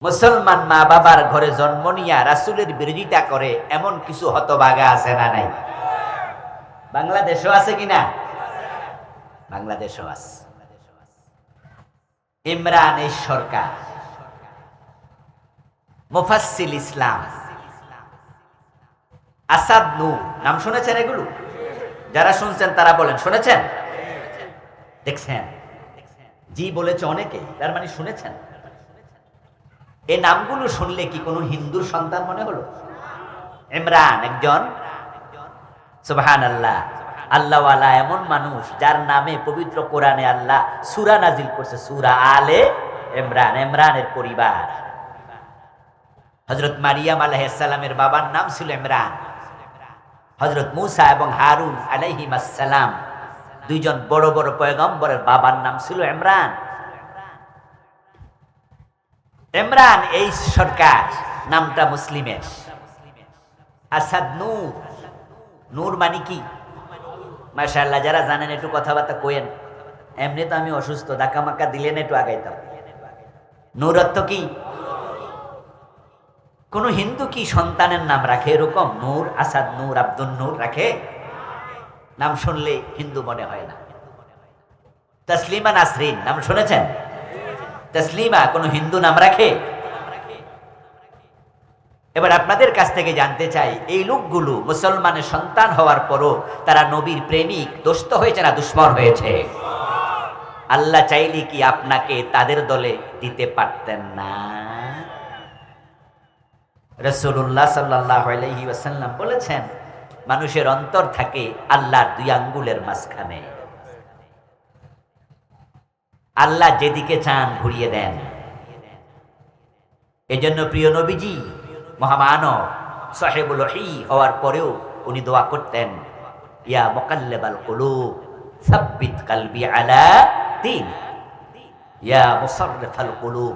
মুসলমান মা বাবার ঘরে জন্ম নিয়া রাসূলের বিরোধিতা করে এমন কিছু হতভাগা আছে না নাই? বাংলাদেশও আছে কিনা? বাংলাদেশও আছে। ইমরানের সরকার, মুফাসসিল ইসলাম, আসাদ নূর, নাম শুনেছেন এগুলো? যারা শুনছেন তারা বলেন শুনেছেন? দেখছেন? জি বলেছে অনেকে, তার মানে শুনেছেন। এই নামগুলো শুনলে কি কোনো হিন্দুর সন্তান মনে হলো? ইমরান একজন সুবহানাল্লাহ আল্লাহওয়ালা এমন মানুষ যার নামে পবিত্র কোরআনে আল্লাহ সূরা নাজিল করছে, সূরা আলে ইমরান। ইমরানের পরিবার, হযরত মারিয়াম আলাইহিস সালামের বাবার নাম ছিল ইমরান। হযরত মূসা এবং হারুন আলাইহিমাস সালাম দুইজন বড় বড় পয়গম্বরের বাবার নাম ছিল ইমরান। ইমরান এই সরকার নামটা মুসলিমের। আসাদ নূর, নূর মানে কি? মাশাআল্লাহ, যারা জানেন একটু কথাবার্তা কইেন। এমনি তো আমি অসুস্থ, ধাক্কা মাক্কা দিলেন একটু আগাইতাম। নূর অর্থ কি? কোন হিন্দু কি সন্তানের নাম রাখে এরকম? নূর, আসাদ নূর, আব্দুল নূর রাখে? নাম শুনলে হিন্দু মনে হয় না। তসলিমা নাসরিন নাম শুনেছেন? তসলিমা কোন হিন্দু নাম রাখে? এবার আপনাদের কাছ থেকে জানতে চাই, এই লোকগুলো মুসলমানের সন্তান হওয়ার পরও তারা নবীর প্রেমিক, দোস্ত হয়েছে না দুশমন হয়েছে? আল্লাহ চাইলে কি আপনাকে তাদের দলে দিতে পারতেন না? রাসূলুল্লাহ সাল্লাল্লাহু আলাইহি ওয়াসাল্লাম বলেছেন, মানুষের অন্তর থাকে আল্লাহর দুই আঙ্গুলের মাঝখানে। আল্লাহ যেদিকে চান ঘুরিয়ে দেন। এজন্য প্রিয় নবীজি মহামানব সাহেবুল ওহী হওয়ার পরেও উনি দোয়া করতেন, ইয়া মুকাল্লিবাল কুলুব সাব্বিত কলবি আলা দীন, ইয়া মুসাররিফাল কুলুব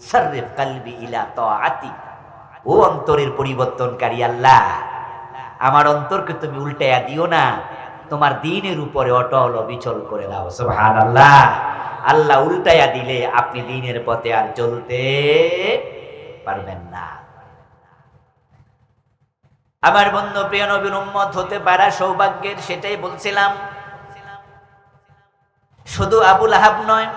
সাররিফ কলবি ইলা তাআতি। ও অন্তরের পরিবর্তনকারী আল্লাহ, আমার অন্তরকে তুমি উল্টাইয়া দিও না, তোমার দ্বীনের উপরে অটল অবিচল করে দাও। সুবহানাল্লাহ। আল্লাহ উল্টাইয়া দিলে আপনি দ্বীনের পথে আর চলতে পারবেন না। আমার বন্ধু, প্রিয় নবীর উম্মত হতে পারা সৌভাগ্যের, সেটাই বলছিলাম। শুধু আবু লাহাব নয়,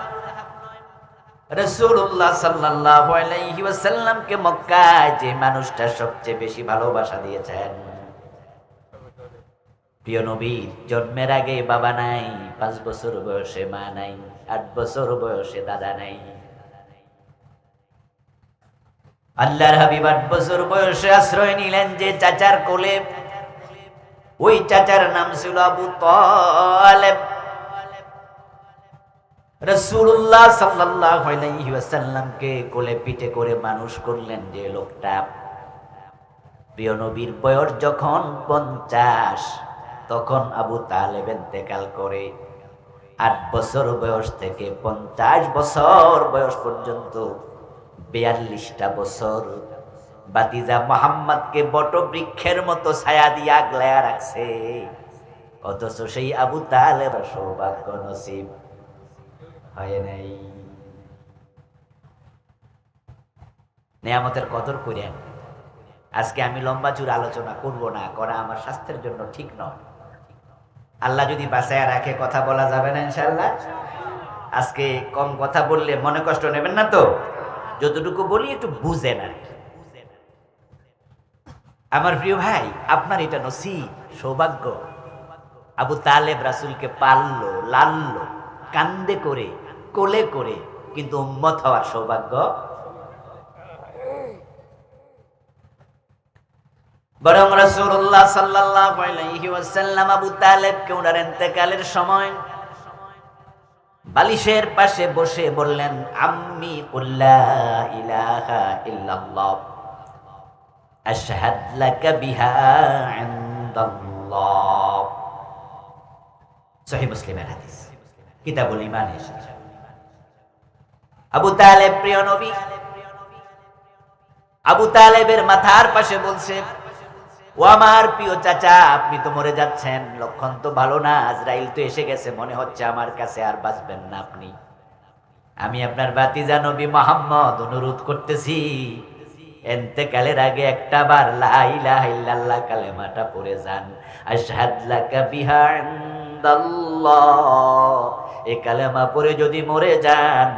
রাসূলুল্লাহ সাল্লাল্লাহু আলাইহি ওয়াসাল্লামকে মক্কায় যে মানুষটা সবচেয়ে বেশি ভালোবাসা দিয়েছেন, প্রিয় নবীর জন্মের আগে বাবা নাই, 5 বছর বয়সে মা নাই, 8 বছর বয়সে দাদা নাই। আল্লাহর হাবিব 8 বছর বয়সে আশ্রয় নিলেন যে চাচার কোলে, ওই চাচার নাম ছিল আবু তালেব। রাসূলুল্লাহ সাল্লাল্লাহু আলাইহি ওয়াসাল্লামকে কোলে পিঠে করে মানুষ করলেন যে লোকটা, প্রিয় নবীর বয়স যখন 50, তখন আবু তালেব ইন্তেকাল করে। 8 বছর বয়স থেকে 50 বছর বয়স পর্যন্ত 42টা বছর বাতিজা মুহাম্মদকে বটবৃক্ষের মতো ছায়া দিয়ে আগলায়া রাখছে। অথচ সেই আবু তালেব সৌভাগ্য নসিব হয় নাই। নেয়ামতের কদর করেন। আজকে আমি লম্বা চূড়া আলোচনা করব না, করা আমার স্বাস্থ্যের জন্য ঠিক নয়। আল্লাহ যদি বাঁচায় রাখে কথা বলা যাবে না ইনশাআল্লাহ। আজকে কম কথা বললে মনে কষ্ট নেবেন না তো? যতটুকু বলি একটু বুঝেন আর কি। আমার প্রিয় ভাই, আপনার এটা নসিব, সৌভাগ্য। আবু তালেব রাসূলকে পাললো, লাললো, কান্দে করে, কোলে করে, কিন্তু উম্মত হওয়ার সৌভাগ্য। বরং রাসূলুল্লাহ সাল্লাল্লাহু আলাইহি ওয়াসাল্লাম আবু তালেবকে ওনার ইন্তেকালের সময় বালিশের পাশে বসে বললেন, আম্মি কুল লা ইলাহা ইল্লাল্লাহ আশহাদ লাকা বিহা ইনদাল্লাহ। সহিহ মুসলিমের হাদিস, কিতাবুল ঈমানে এসেছে। আবু তালেব প্রিয় নবী, আবু তালেবের মাথার পাশে বলছে, ও আমার প্রিয় চাচা, আপনি তো মরে যাচ্ছেন, লক্ষণ তো ভালো না, আজরাইল তো এসে গেছে, মনে হচ্ছে আমার কাছে আর বাঁচবেন না আপনি। আমি আপনার ভাতিজা নবী মুহাম্মদ অনুরোধ করতেছি, ইন্তেকালের আগে একটা বার লা ইলাহা ইল্লাল্লাহ কালেমাটা পড়ে যান। আশহাদ লাকা বিহা ইনদাল্লাহ, এই কালেমা পড়ে যদি মরে যান,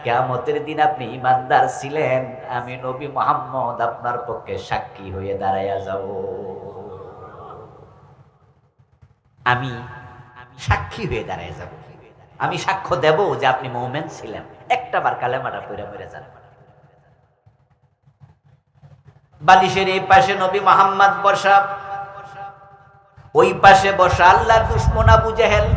কিয়ামতের দিন আপনি ঈমানদার ছিলেন, আমি নবী মুহাম্মদ আপনার পক্ষে সাক্ষী হয়ে দাঁড়ায়া যাব। আমি সাক্ষী হয়ে দাঁড়ায় যাব, আমি সাক্ষ্য দেব যে আপনি মুমিন ছিলেন। একটা বার কালেমাটা পড়ে মরে যান। বালিশের এই পাশে নবী মুহাম্মদ বসা, ওই পাশে বসা আল্লাহর দুশমন আবু জেহেল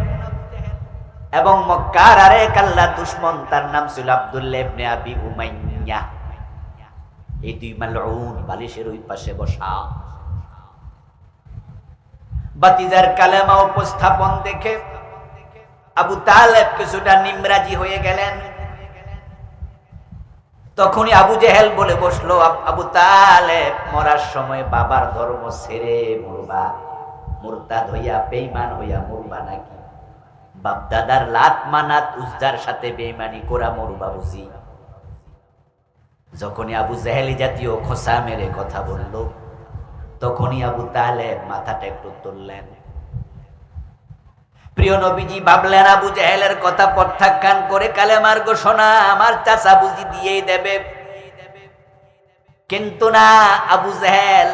এবং মক্কার আরেক আল্লাহর দুশমন, তার নাম ছিল আব্দুল্লাহ ইবনে আবি উমাইয়া। এই দুই মালউন বালিশের ওই পাশে বসা। বাতিজার কালেমা উপস্থাপন দেখে আবু তালেব কিছুটা নিমরাজি হয়ে গেলেন। তখনই আবু জেহেল বলে বসলো, আবু তালেব, মরার সময় বাবার ধর্ম ছেড়ে মরবা, মুরতাদ হইয়া বেঈমান হইয়া মরবা নাকি? বাপ দাদার লাত মানাত উজ্জার সাথে বেঈমানি করা মরবা বুঝি? যখনই আবু জেহেলি জাতীয় খোসা মেরে কথা বলল, তখনই আবু তালেব মাথাটা একটু তুললেন। প্রিয় নবীজি ভাবলেন আবু জেহেলের কথা প্রত্যাখ্যান করে কালেমার ঘোষণা আমার চাচা বুঝি দিয়েই দেবে। কিন্তু না, আবু জেহেল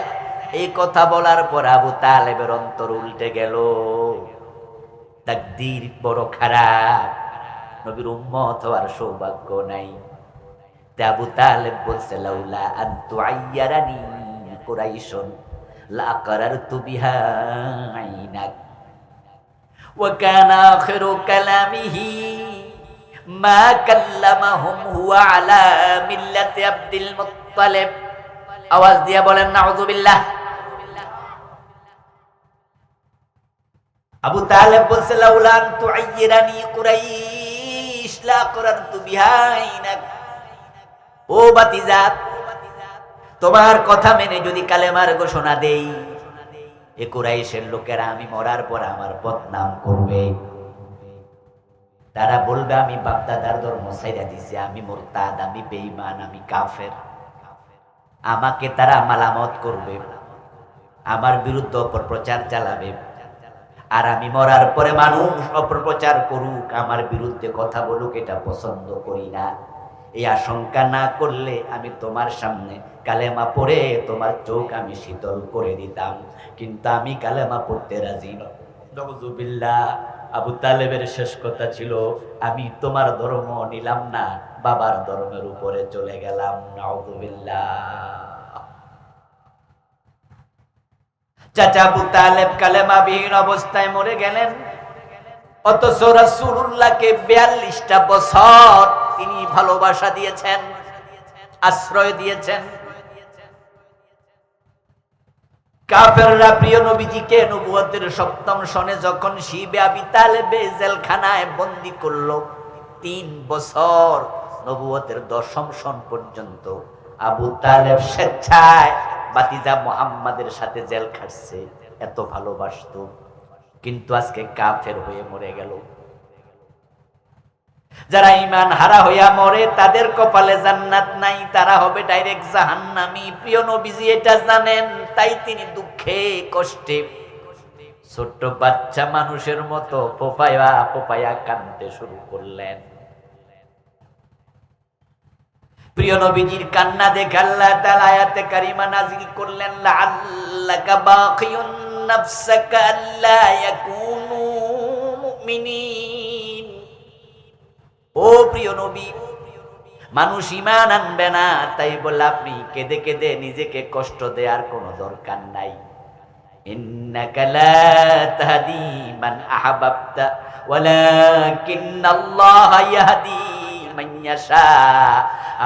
এই কথা বলার পর আবু তালেবের অন্তর উল্টে গেল। তাকদীর বড় খারাপ, নবীর উম্মত হওয়ার সৌভাগ্য নাই। তে আবু তালেব বলছে, লাউলা আন তুআয়্যারানি কুরাইশুন লা আকরারতু বিহা আইনাক ওয়া কানা আখিরু কালামিহি মা কাল্লামাহুম হুয়া আলা মিল্লাতি আব্দুল মুত্তালিব। আওয়াজ দিয়া বলেন নাউযুবিল্লাহ। আবু তালেব বলছে, লাউলা আন তুআয়্যারানি কুরাইশ লা আকরারতু বিহা আইনাক। ও বাতিজা, তোমার কথা মেনে যদি কালেমার ঘোষণা দেই, এ কুরাইশের লোকেরা আমি মরার পর আমার বদনাম করবে। তারা বলবে আমি বাপদাদার ধর্ম ছাইড়া দিছি, আমি মুরতাদ, আমি বেঈমান, আমি কাফের। আমাকে তারা মালামত করবে, আমার বিরুদ্ধে অপপ্রচার চালাবে। আর আমি মরার পরে মানুষ অপপ্রচার করুক, আমার বিরুদ্ধে কথা বলুক, এটা পছন্দ করি না। এই আশঙ্কা না করলে আমি তোমার সামনে কালেমা পড়ে তোমার চোখ আমি শীতল করে দিতাম, কিন্তু আমি কালেমা পড়তে রাজি নই। নাউযুবিল্লাহ। আবু তালেবের শেষ কথা ছিল, আমি তোমার ধর্ম নিলাম না, বাবার ধর্মের উপরে চলে গেলাম। নাউযুবিল্লাহ। চাচা আবু তালেব কালেমাবিহীন অবস্থায় মরে গেলেন, অথচ রাসূলুল্লাহকে ৪২টা বছর তিনি ভালোবাসা দিয়েছেন, আশ্রয় দিয়েছেন। কাফেররা প্রিয় নবীজিকে নবুয়তের সপ্তম সনে যখন শিবে আবি তালেবে জেলখানায় বন্দী করলো, ৩ বছর নবুয়তের ১০ম সন পর্যন্ত আবু তালেব স্বেচ্ছায় বাতিজা মুহাম্মাদের সাথে জেল খাটছে, এত ভালোবাসতো। কিন্তু আজকে কাফের হয়ে মরে গেল। যারা ঈমান হারা হইয়া মরে তাদের কপালে জান্নাত নাই, তারা হবে ডাইরেক্ট জাহান্নামী। প্রিয় নবীজি এটা জানেন, তাই তিনি দুঃখে কষ্টে ছোট্ট বাচ্চা মানুষের মতো ফোপায়া ফোপায়া কাঁদতে শুরু করলেন। প্রিয় নবীজির কান্না দেখে আল্লাহ তাআলা আয়াতে কারিমা নাযিল করলেন, লাআল্লাকা বাকিউন নাফসাকা আল্লা ইয়াকুনু মুমিনিন। ও প্রিয় নবী, মানুষ ঈমান আনবে না, তাই বলে আপনি কেঁদে কেঁদে নিজেকে কষ্ট দেওয়ার কোনো দরকার নাই। ইন্নাকা লা তাহদি মান আহবাবতা ওয়ালাকিন্নাল্লাহা ইয়াহদি মান ইয়াশা।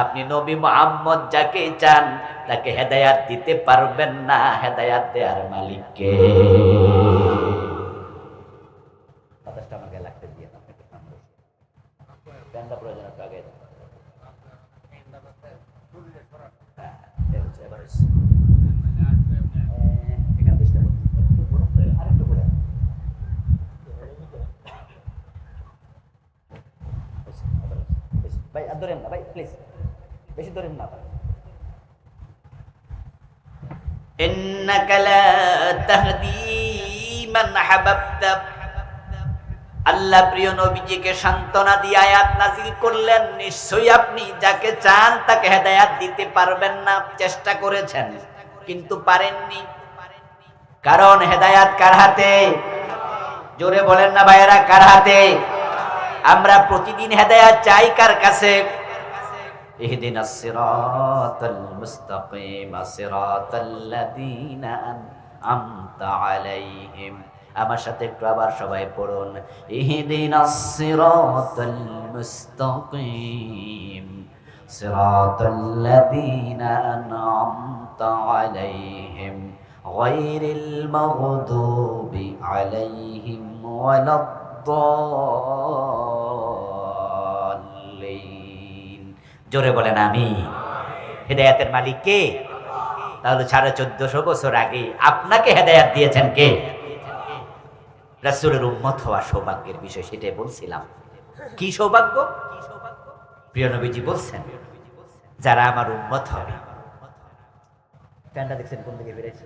আপনি নবী মুহাম্মদ যাকে চান তাকে হেদায়েত দিতে পারবেন না, হেদায়েত দেওয়ার মালিক কে? কথাটা আমাকে লাগতে দিয়ে না, প্যান্ডা প্রয়োজন একটু আগে এখান থেকে আরেকটু করে ভাই ধরেন না। ইন্নাকা লা তাহদি মান আহবাবতা, আল্লাহ প্রিয় নবীজিকে সান্ত্বনা দিয়ে আয়াত নাযিল করলেন, নিশ্চয়ই আপনি যাকে চান তাকে হেদায়েত দিতে পারবেন না। চেষ্টা করেছেন কিন্তু পারেননি, কারণ হেদায়েত কার হাতে? জোরে বলেন না ভাইয়েরা, কার হাতে? আমরা প্রতিদিন হেদায়েত চাই কার কাছে? ইহদিনাস সিরাতাল মুস্তাকিম সিরাতাল্লাযীনা আন'আমতা আলাইহিম। আমার সাথে একটু আবার সবাই পড়ুন, ইহদিনাস সিরাতাল মুস্তাকিম সিরাতাল্লাযীনা আন'আমতা আলাইহিম গায়রিল মাগদুবি আলাইহিম ওয়ালাদ-দাল্লিন। জোরে বলেন আমিন। হেদায়েতের মালিক কে? তাহলে 1450 বছর আগে আপনাকে হেদায়েত দিয়েছেন কে? রাসূলের উম্মত হওয়া সৌভাগ্যের বিষয়, সেটাই বলছিলাম। কি সৌভাগ্য? প্রিয় নবীজি বলছেন, যারা আমার উম্মত হবে। ফ্যানটা দেখছেন কোন দিকে বেড়েছে?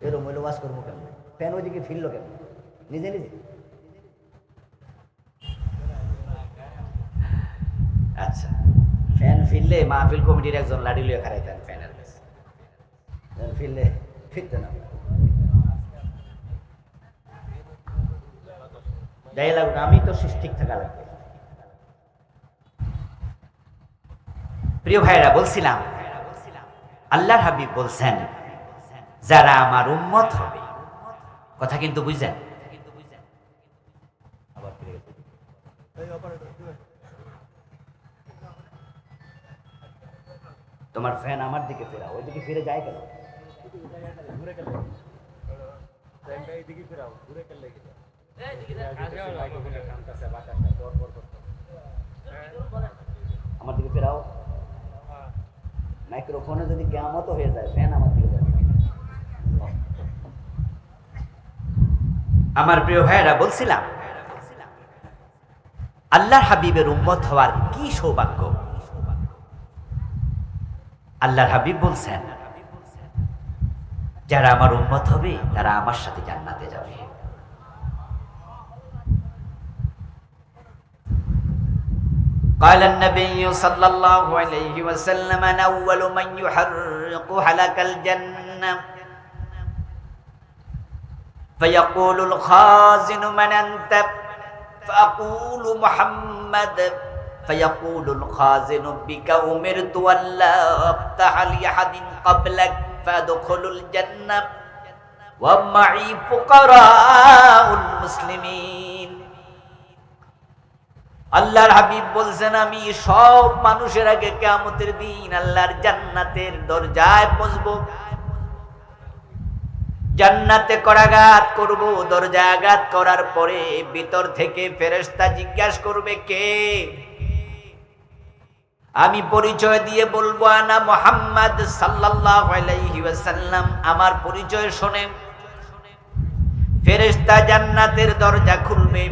এরকম হইলে ওয়াজ করবো কেন? ফ্যান ওইদিকে ফিরলো কেন? নিজে নিজে। আচ্ছা, ফ্যান ফিরলে মাহফিল কমিটির একজন লাঠি লইয়া খারাইতেন ফ্যানের কাছে। ফিরলে ফিরতে না, যাই লাগুক, আমি তো ঠিক থাকা লাগবে। প্রিয় ভাইরা, বলছিলাম আল্লাহর হাবিব বলছেন, যারা আমার উম্মত হবে। কথা কিন্তু বুঝছেন? তোমার ফ্যান আমার দিকে ফেরা, ওই দিকে ফিরে যায় কেন? আমার দিকে ফেরাও। মাইক্রোফোনে যদি কিয়ামত হয়ে যায়, ফ্যান আমার দিকে যায়। আমার প্রিয় ভাইয়েরা, বলছিলাম আল্লাহর হাবিবের উম্মত হওয়ার কি সৌভাগ্য। আল্লাহর হাবিব বলছেন, যারা আমার উম্মত হবে তারা আমার সাথে জান্নাতে যাবে। قال النبي صلى الله عليه وسلم أنا أول من يحرق حلق الجنة فيقول الخازن من أنت فأقول محمد فيقول الخازن بك أمرت ولا أفتح لأحد قبلك فأدخل الجنة ومعي فقراء المسلمين। আল্লাহর হাবিব বলছেন, আমি সব মানুষের আগে কিয়ামতের দিন আল্লাহর জান্নাতের দরজায় পৌঁছবো। জান্নাতে করাঘাত করব। দরজায় আঘাত করার পরে ভিতর থেকে ফেরেশতা জিজ্ঞাসা করবে, কে? আমি পরিচয় দিয়ে বলবো, আনা মুহাম্মদ সাল্লাল্লাহু আলাইহি ওয়াসাল্লাম। আমার পরিচয় শুনে ফেরেশতা জান্নাতের দরজা খুলবে।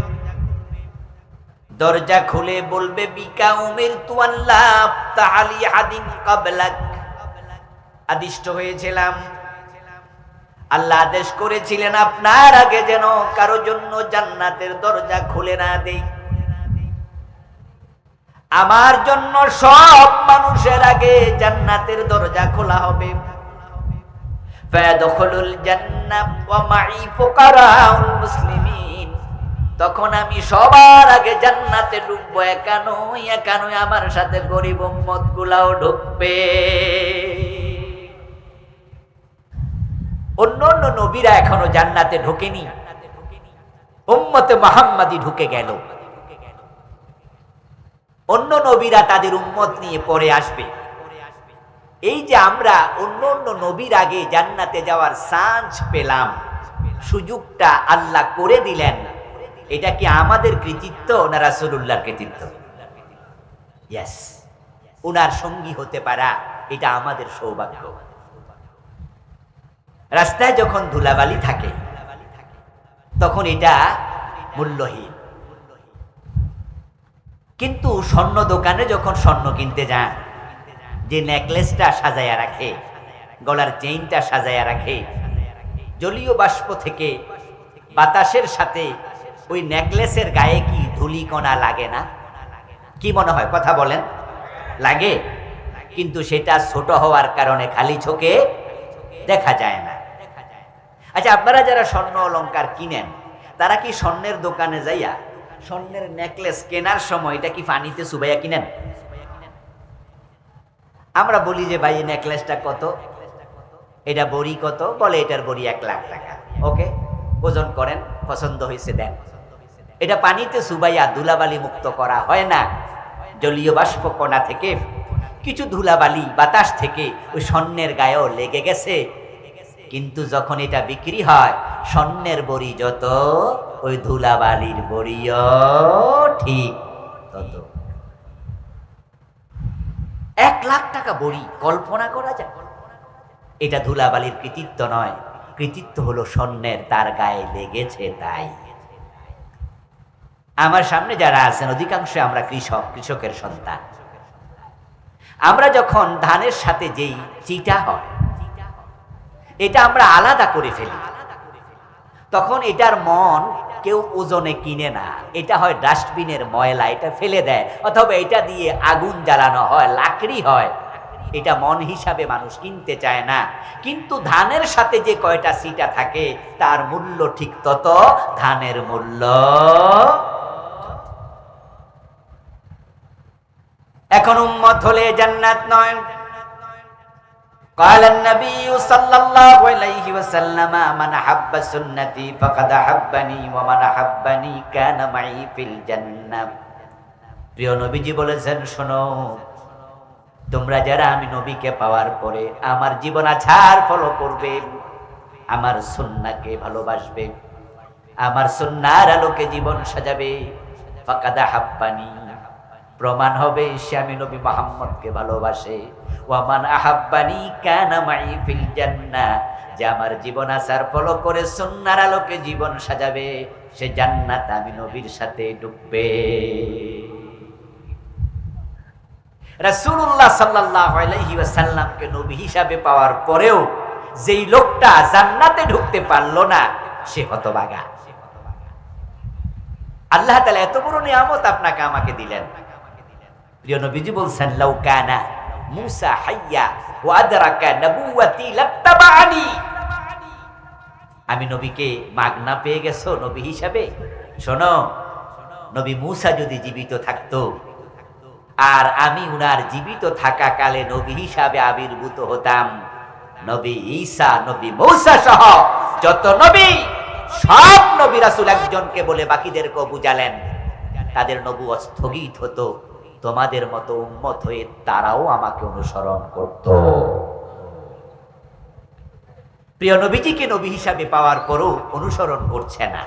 দরজা খুলে বলবে, বিকা উমিরতু আল্লা আফতাহ লি আহাদিন ক্বাবলাক। আদিষ্ট হয়েছিলাম, আল্লাহ আদেশ করেছিলেন আপনার আগে যেন কারো জন্য জান্নাতের দরজা খুলে না দেই। আমার জন্য সব মানুষের আগে জান্নাতের দরজা খোলা হবে। ফায়াদখুলুল জান্নাহ ওয়া মাই ফুকারাউল মুসলিমিন। তখন আমি সবার আগে জান্নাতে ঢুকবো, একানই একানই আমার সাথে গরিব উম্মত গুলাও ঢুকবে। অন্য অন্য নবীরা এখনো জান্নাতে ঢোকেনি, উম্মতে মুহাম্মাদি ঢুকে গেল। অন্য নবীরা তাদের উম্মত নিয়ে পরে আসবে। এই যে আমরা অন্য অন্য নবীর আগে জান্নাতে যাওয়ার চান্স পেলাম, সুযোগটা আল্লাহ করে দিলেন, এটা কি আমাদের কৃতিত্ব না রাসূলুল্লাহর কৃতিত্ব? ইয়েস, উনার সঙ্গী হতে পারা এটা আমাদের সৌভাগ্য। রাস্তায় যখন ধুলাবালি থাকে তখন এটা মূল্যহীন। কিন্তু স্বর্ণ দোকানে যখন স্বর্ণ কিনতে যান, যে নেকলেসটা সাজায়া রাখে, গলার চেইনটা সাজায়া রাখে, জলীয় বাষ্প থেকে বাতাসের সাথে ওই নেকলেসের গায়ে কি ধূলিকণা লাগে না? কি মনে হয়, কথা বলেন? লাগে। কিন্তু সেটা ছোট হওয়ার কারণে খালি চোখে দেখা যায় না। আচ্ছা, আপনারা যারা স্বর্ণ অলংকার কিনেন, তারা কি স্বর্ণের দোকানে যাইয়া স্বর্ণের নেকলেস কেনার সময় এটা কি পানিতে চুবাইয়া কিনেন? আমরা বলি যে ভাই এই নেকলেসটা কত, এটা বড়ি কত, বলে এটার বড়ি 1 লাখ টাকা। ওকে, ওজন করেন, পছন্দ হয়েছে দেন। এটা পানিতে চুবাইয়া ধুলাবালি মুক্ত করা হয় না। জলীয় বাষ্প কণা থেকে কিছু ধুলাবালি বাতাস থেকে ওই স্বর্ণের গায়েও লেগে গেছে। কিন্তু যখন এটা বিক্রি হয়, স্বর্ণের বড়ি যত, ওই ধুলাবালির বড়িও ঠিক তত। 1 লাখ টাকা বড়ি, কল্পনা করা যায়? এটা ধুলাবালির কৃতিত্ব নয়, কৃতিত্ব হলো স্বর্ণের তার গায়ে লেগেছে তাই। আমার সামনে যারা আছেন অধিকাংশ আমরা কৃষকের সন্তান। আমরা যখন ধানের সাথে যেই চিটা হয় এটা আমরা আলাদা করে ফেলি, তখন এটার মন কেউ ওজনে কিনে না, এটা হয় ডাস্টবিনের ময়লা, এটা ফেলে দেয়, অথবা এটা দিয়ে আগুন জ্বালানো হয়, লাকড়ি হয়। এটা মন হিসাবে মানুষ কিনতে চায় না। কিন্তু ধানের সাথে যে কয়টা সিটা থাকে তার মূল্য ঠিক তত, ধানের মূল্য। এখন উম্মত হলে জান্নাত নয়। قال النبي صلى الله عليه وسلم من حب سنتي فقد حبني ومن حبني كان معي في الجنة। প্রিয় নবীজি বলেছেন, শোনো, তোমরা যারা আমি নবীকে পাওয়ার পরে আমার জীবন আছার ফলো করবে, আমার সুন্নাহকে ভালোবাসবে, আমার সুন্নাহর আলোকে জীবন সাজাবে, ফাকাদ হাব্বানি, প্রমাণ হবে সে আমি নবী মুহাম্মদকে ভালোবাসে। ওয়া মান আহাব্বানি কানা মাই ফিল জান্নাহ, যে আমার জীবন আচার ফলো করে সুন্নাহর আলোকে জীবন সাজাবে, সে জান্নাত আমি নবীর সাথে ঢুকবে। রাসূলুল্লাহ সাল্লাল্লাহু আলাইহি ওয়াসাল্লামকে নবী হিসাবে পাওয়ার পরেও যেই লোকটা জান্নাতে ঢুকতে পারলো না, সে হতভাগা। আল্লাহ তাআলা এত বড় নিয়ামত আপনাকে আমাকে দিলেন। প্রিয় নবীজি বলছেন, লাউ কানা মূসা হাইয়া ওয়া আদরাকা নবুওয়াতি লাত্তাবাআনি। আমি নবীকে মাগনা পেয়ে গেছো নবী হিসাবে। শোনো, নবী মূসা যদি জীবিত থাকতো আর আমি উনার জীবিত থাকাকালে নবী হিসাবে আবির্ভূত হতাম, নবী ঈসা, নবী মূসা সহ যত নবী, সব নবী রাসূল একজনকে বলে বাকিদেরকেও বুঝালেন, তাদের নবুয়ত স্থগিত হতো, তোমাদের মতো উম্মত হয়ে তারাও আমাকে অনুসরণ করত। প্রিয় নবীজিকে নবী হিসাবে পাওয়ার পরও অনুসরণ করছে না,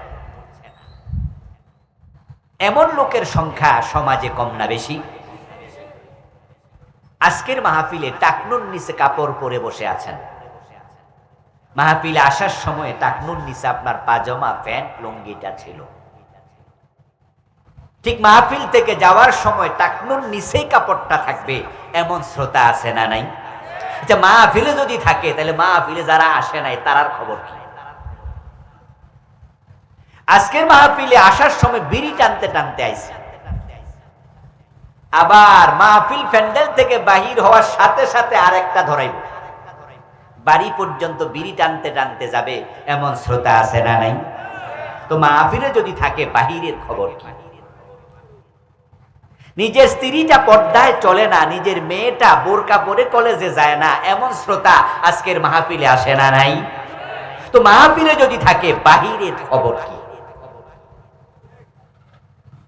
এমন লোকের সংখ্যা সমাজে কম না বেশি? আজকের মাহফিলে টাকনুর নিচে কাপড় পরে বসে আছেন। মাহফিলে আসার সময় টাকনুর নিচে আপনার পাজামা, প্যান্ট, লুঙ্গিটা ছিল। ঠিক মাহফিল থেকে যাওয়ার সময় টাকনুর নিচেই কাপড়টা থাকবে, এমন শ্রোতা আছে না নাই? আচ্ছা, মাহফিলে যদি থাকে তাহলে মাহফিলে যারা আসে নাই তারার খবর কি? আজকের মাহফিলে আসার সময় বিড়ি টানতে টানতে আইছে, আবার মাহফিল প্যান্ডেল থেকে বাহির হওয়ার সাথে সাথে আরেকটা ধরাইব, বাড়ি পর্যন্ত বিড়ি টানতে টানতে যাবে, এমন শ্রোতা আছে না নাই? তো মাহফিলে যদি থাকে বাহিরের খবর কি? নিজের স্ত্রীটা পর্দায় চলে না, নিজের মেয়েটা বোরকা পরে কলেজে যায় না, এমন শ্রোতা আজকের মাহফিলে আসে না নাই? তো মাহফিলে যদি থাকে বাহিরের খবর কি?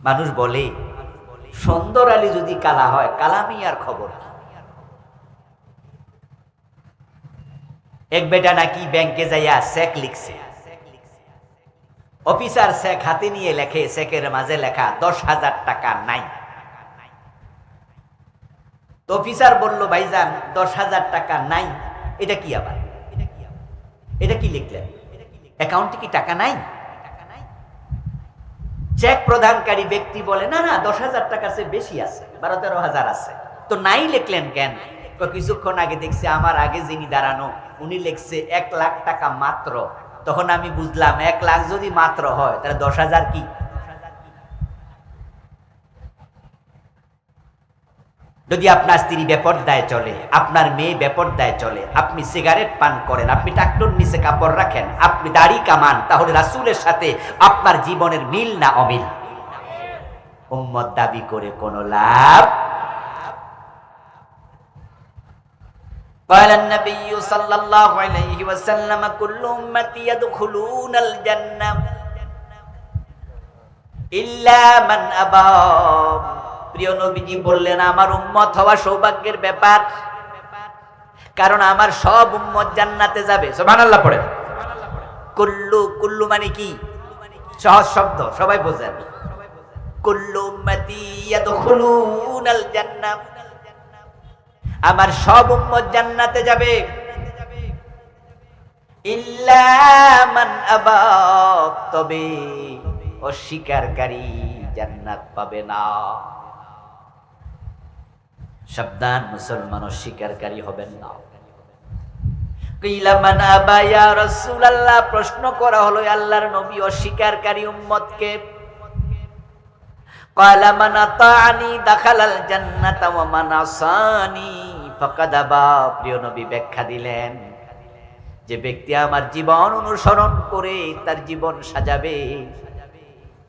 মানুষ বলে সুন্দর আলী যদি কালা হয়, কালামিয়ার খবর কি? এক বেটা নাকি ব্যাংকে যাইয়া চেক লিখছে, অফিসার চেক হাতে নিয়ে লেখে, চেকের মাঝে লেখা 10,000 টাকা নাই। তো অফিসার বলল, ভাইজান 10,000 টাকা নাই, এটা কি আবার, এটা কি লিখলেন? অ্যাকাউন্টে কি টাকা নাই? চেক প্রদানকারী ব্যক্তি বলে, না না 10,000 টাকার চেয়ে বেশি আছে, 12-13,000 আছে, তো নাই লিখলেন কেন? কিছুক্ষণ আগে দেখছি আমার আগে যিনি দাঁড়ানো উনি লিখছে 1 লাখ টাকা মাত্র। তখন আমি বুঝলাম 1 লাখ যদি মাত্র হয় তাহলে 10,000 কি? যদি আপনার স্ত্রী বেপরদায় চলে, আপনার মেয়ে বেপরদায় চলে, আপনি সিগারেট পান করেন, আপনি টাকটুর নিচে কাপড় রাখেন, আপনি দাড়ি কামান, তাহলে রাসূলের সাথে আপনার জীবনের মিল না অমিল? উম্মত দাবি করে কোনো লাভ। قال النبي صلى الله عليه وسلم كل امتي يدخلون الجنة إلا من أبى। প্রিয় নবীজি বললেন, আমার উম্মত হওয়া সৌভাগ্যের ব্যাপার, কারণ আমার সব উম্মত জান্নাতে যাবে। সুবহানাল্লাহ পড়েন। কুল্লু, কুল্লু মানে কি? সহজ শব্দ, সবাই বোঝেন। কুল্লু উম্মতি ইয়াদখুলুনাল জান্নাহ, আমার সব উম্মত জান্নাতে যাবে। ইল্লা মান আবা, তবে অস্বীকারী জান্নাত পাবে না। সাবধান মুসলমান, অস্বীকারী হবেন না। কিলা মান আবা ইয়া রাসূলুল্লাহ, প্রশ্ন করা হলো আল্লাহর নবী অস্বীকারী উম্মতকে। ক্বালা মান আতাআনি দাখালাল জান্নাতা ওয়া মান আসানি ফাকাদ আবা। প্রিয় নবী ব্যাখ্যা দিলেন, যে ব্যক্তি আমার জীবন অনুসরণ করে তার জীবন সাজাবে,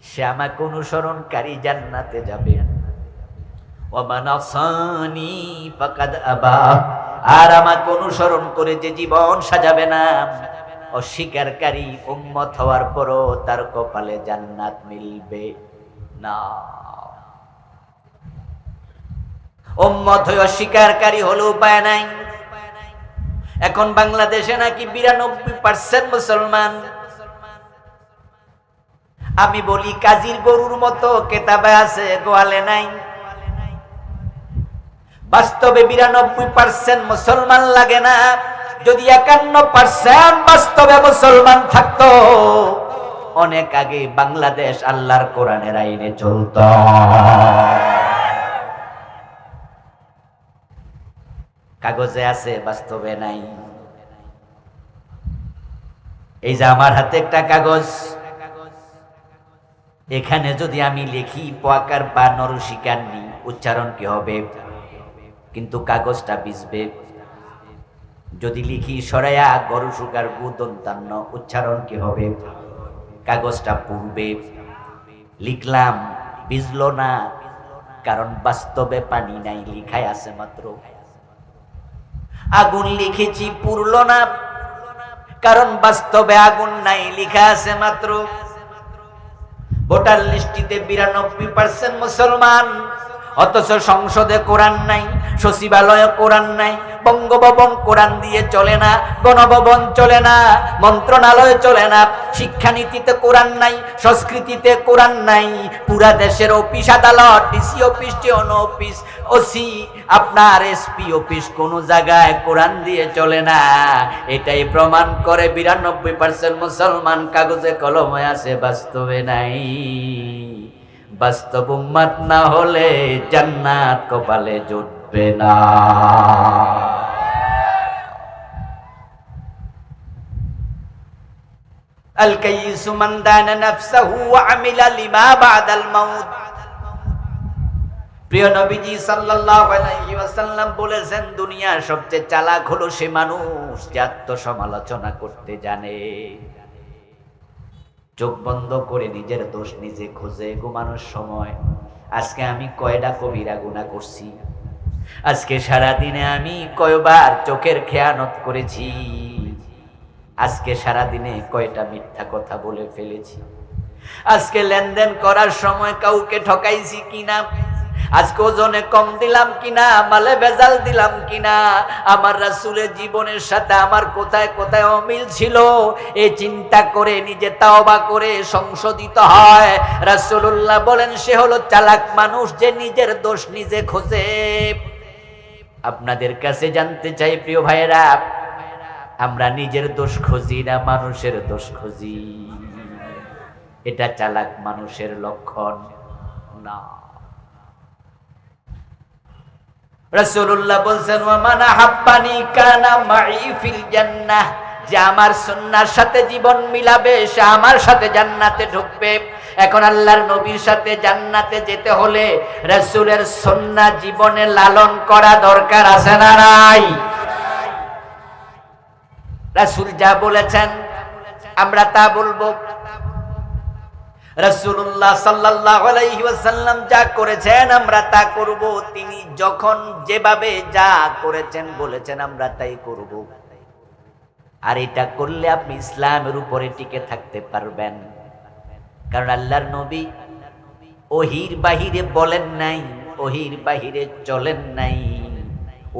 সে আমাকে অনুসরণকারী জান্নাতে যাবে। ওয়া মান আসানি ফাকাদ আবা, আর আমাকে অনুসরণ করে যে জীবন সাজাবে না, অস্বীকারী উম্মত হওয়ার পরও তার কপালে জান্নাত মিলবে না। উম্মত হয়ে অস্বীকারী হলো উপায় নাই। এখন বাংলাদেশে নাকি 92% মুসলমান। আমি বলি কাজীর গরুর মতো কেতাবে আছে, গোয়ালে নাই। বাস্তবে 92% মুসলমান লাগে না। যদি 51% বাস্তবে মুসলমান থাকতো, অনেক আগে বাংলাদেশ আল্লাহর কোরআনের আইনে চলত। কাগজে আছে, বাস্তবে নাই। এই যে আমার হাতে একটা কাগজ, এখানে যদি আমি লিখি পোয়াকার বা নরসিকার নি, উচ্চারণ কি হবে? কিন্তু কাগজটা ভিজবে। যদি লিখি সরায়া গরু সুগার গুদন্তান্ন, উচ্চারণ কি হবে? কাগজটা পুড়বে। লিখলাম, ভিজলো না, কারণ বাস্তবে পানি নাই, লিখায় আছে মাত্র। আগুন লিখেছি, পুড়লো না, কারণ বাস্তবে আগুন নাই, লিখা আছে মাত্র। ভোটার লিস্টিতে 92% মুসলমান, অথচ সংসদে কোরআন নাই, সচিবালয়ে কোরআন নাই, বঙ্গভবন কোরআন দিয়ে চলে না, গণভবন চলে না, মন্ত্রণালয় চলে না, শিক্ষানীতিতে কোরআন নাই, সংস্কৃতিতে কোরআন নাই। পুরা দেশের অফিস আদালত, DC office, T1 office, OC, আপনার এসপি অফিস, কোন জায়গায় কোরআন দিয়ে চলে না। এটাই প্রমাণ করে 92% মুসলমান কাগজে কলমে আছে, বাস্তবে নাই। বাস্তব উম্মত না হলে জান্নাত কপালে জুটবে না। আল কাইয়িসু মান দানা নাফসাহু ওয়া আমিলা লিমা বাদাল মাউত। প্রিয় নবীজি সাল্লাল্লাহু আলাইহি ওয়াসাল্লাম বলেছেন, দুনিয়ার সবচেয়ে চালাক হলো সে মানুষ যে আত্মসমালোচনা করতে জানে। চোখ বন্ধ করে নিজের দোষ নিজে খোঁজে ঘুমানোর সময়। আজকে আমি কয়টা কবিরা গুনাহ করছি, আজকে সারাদিনে আমি কয়বার চোখের খেয়ানত করেছি, আজকে সারাদিনে কয়টা মিথ্যা কথা বলে ফেলেছি, আজকে লেনদেন করার সময় কাউকে ঠকাইছি কিনা, আজকে ওজনে কম দিলাম কিনা, মালে ভেজাল দিলাম কিনা, আমার রাসূলের জীবনের সাথে আমার কোথায় কোথায় অমিল ছিল, এই চিন্তা করে নিজে তাওবা করে সংশোধিত হয়। রাসূলুল্লাহ বলেন, সে হলো চালাক মানুষ যে নিজের দোষ নিজে খোঁজে। আপনাদের কাছে জানতে চাই প্রিয় ভাইয়েরা, আমরা নিজের দোষ খুঁজি না মানুষের দোষ খুঁজি? এটা চালাক মানুষের লক্ষণ না। রাসূলুল্লাহ বলছেন, ওয়া মান আহাব্বানি কানা মাই ফিল জান্নাহ, যে আমার সুন্নাহর সাথে জীবন মিলাবে সে আমার সাথে জান্নাতে ঢুকবে। এখন আল্লাহর নবীর সাথে জান্নাতে যেতে হলে রাসূলের সুন্নাহ জীবনে লালন করা দরকার আছে না নাই? রাসূল যা বলেছেন আমরা তা বলবো। রাসূলুল্লাহ সাল্লাল্লাহু আলাইহি ওয়াসাল্লাম যা করেছেন আমরা তা করব। তিনি যখন যেভাবে যা করেছেন বলেছেন আমরা তাই করব। আর এটা করলে আপনি ইসলামের উপরে টিকে থাকতে পারবেন। কারণ আল্লাহর নবী ওহির বাহিরে বলেন নাই, ওহির বাহিরে চলেন নাই,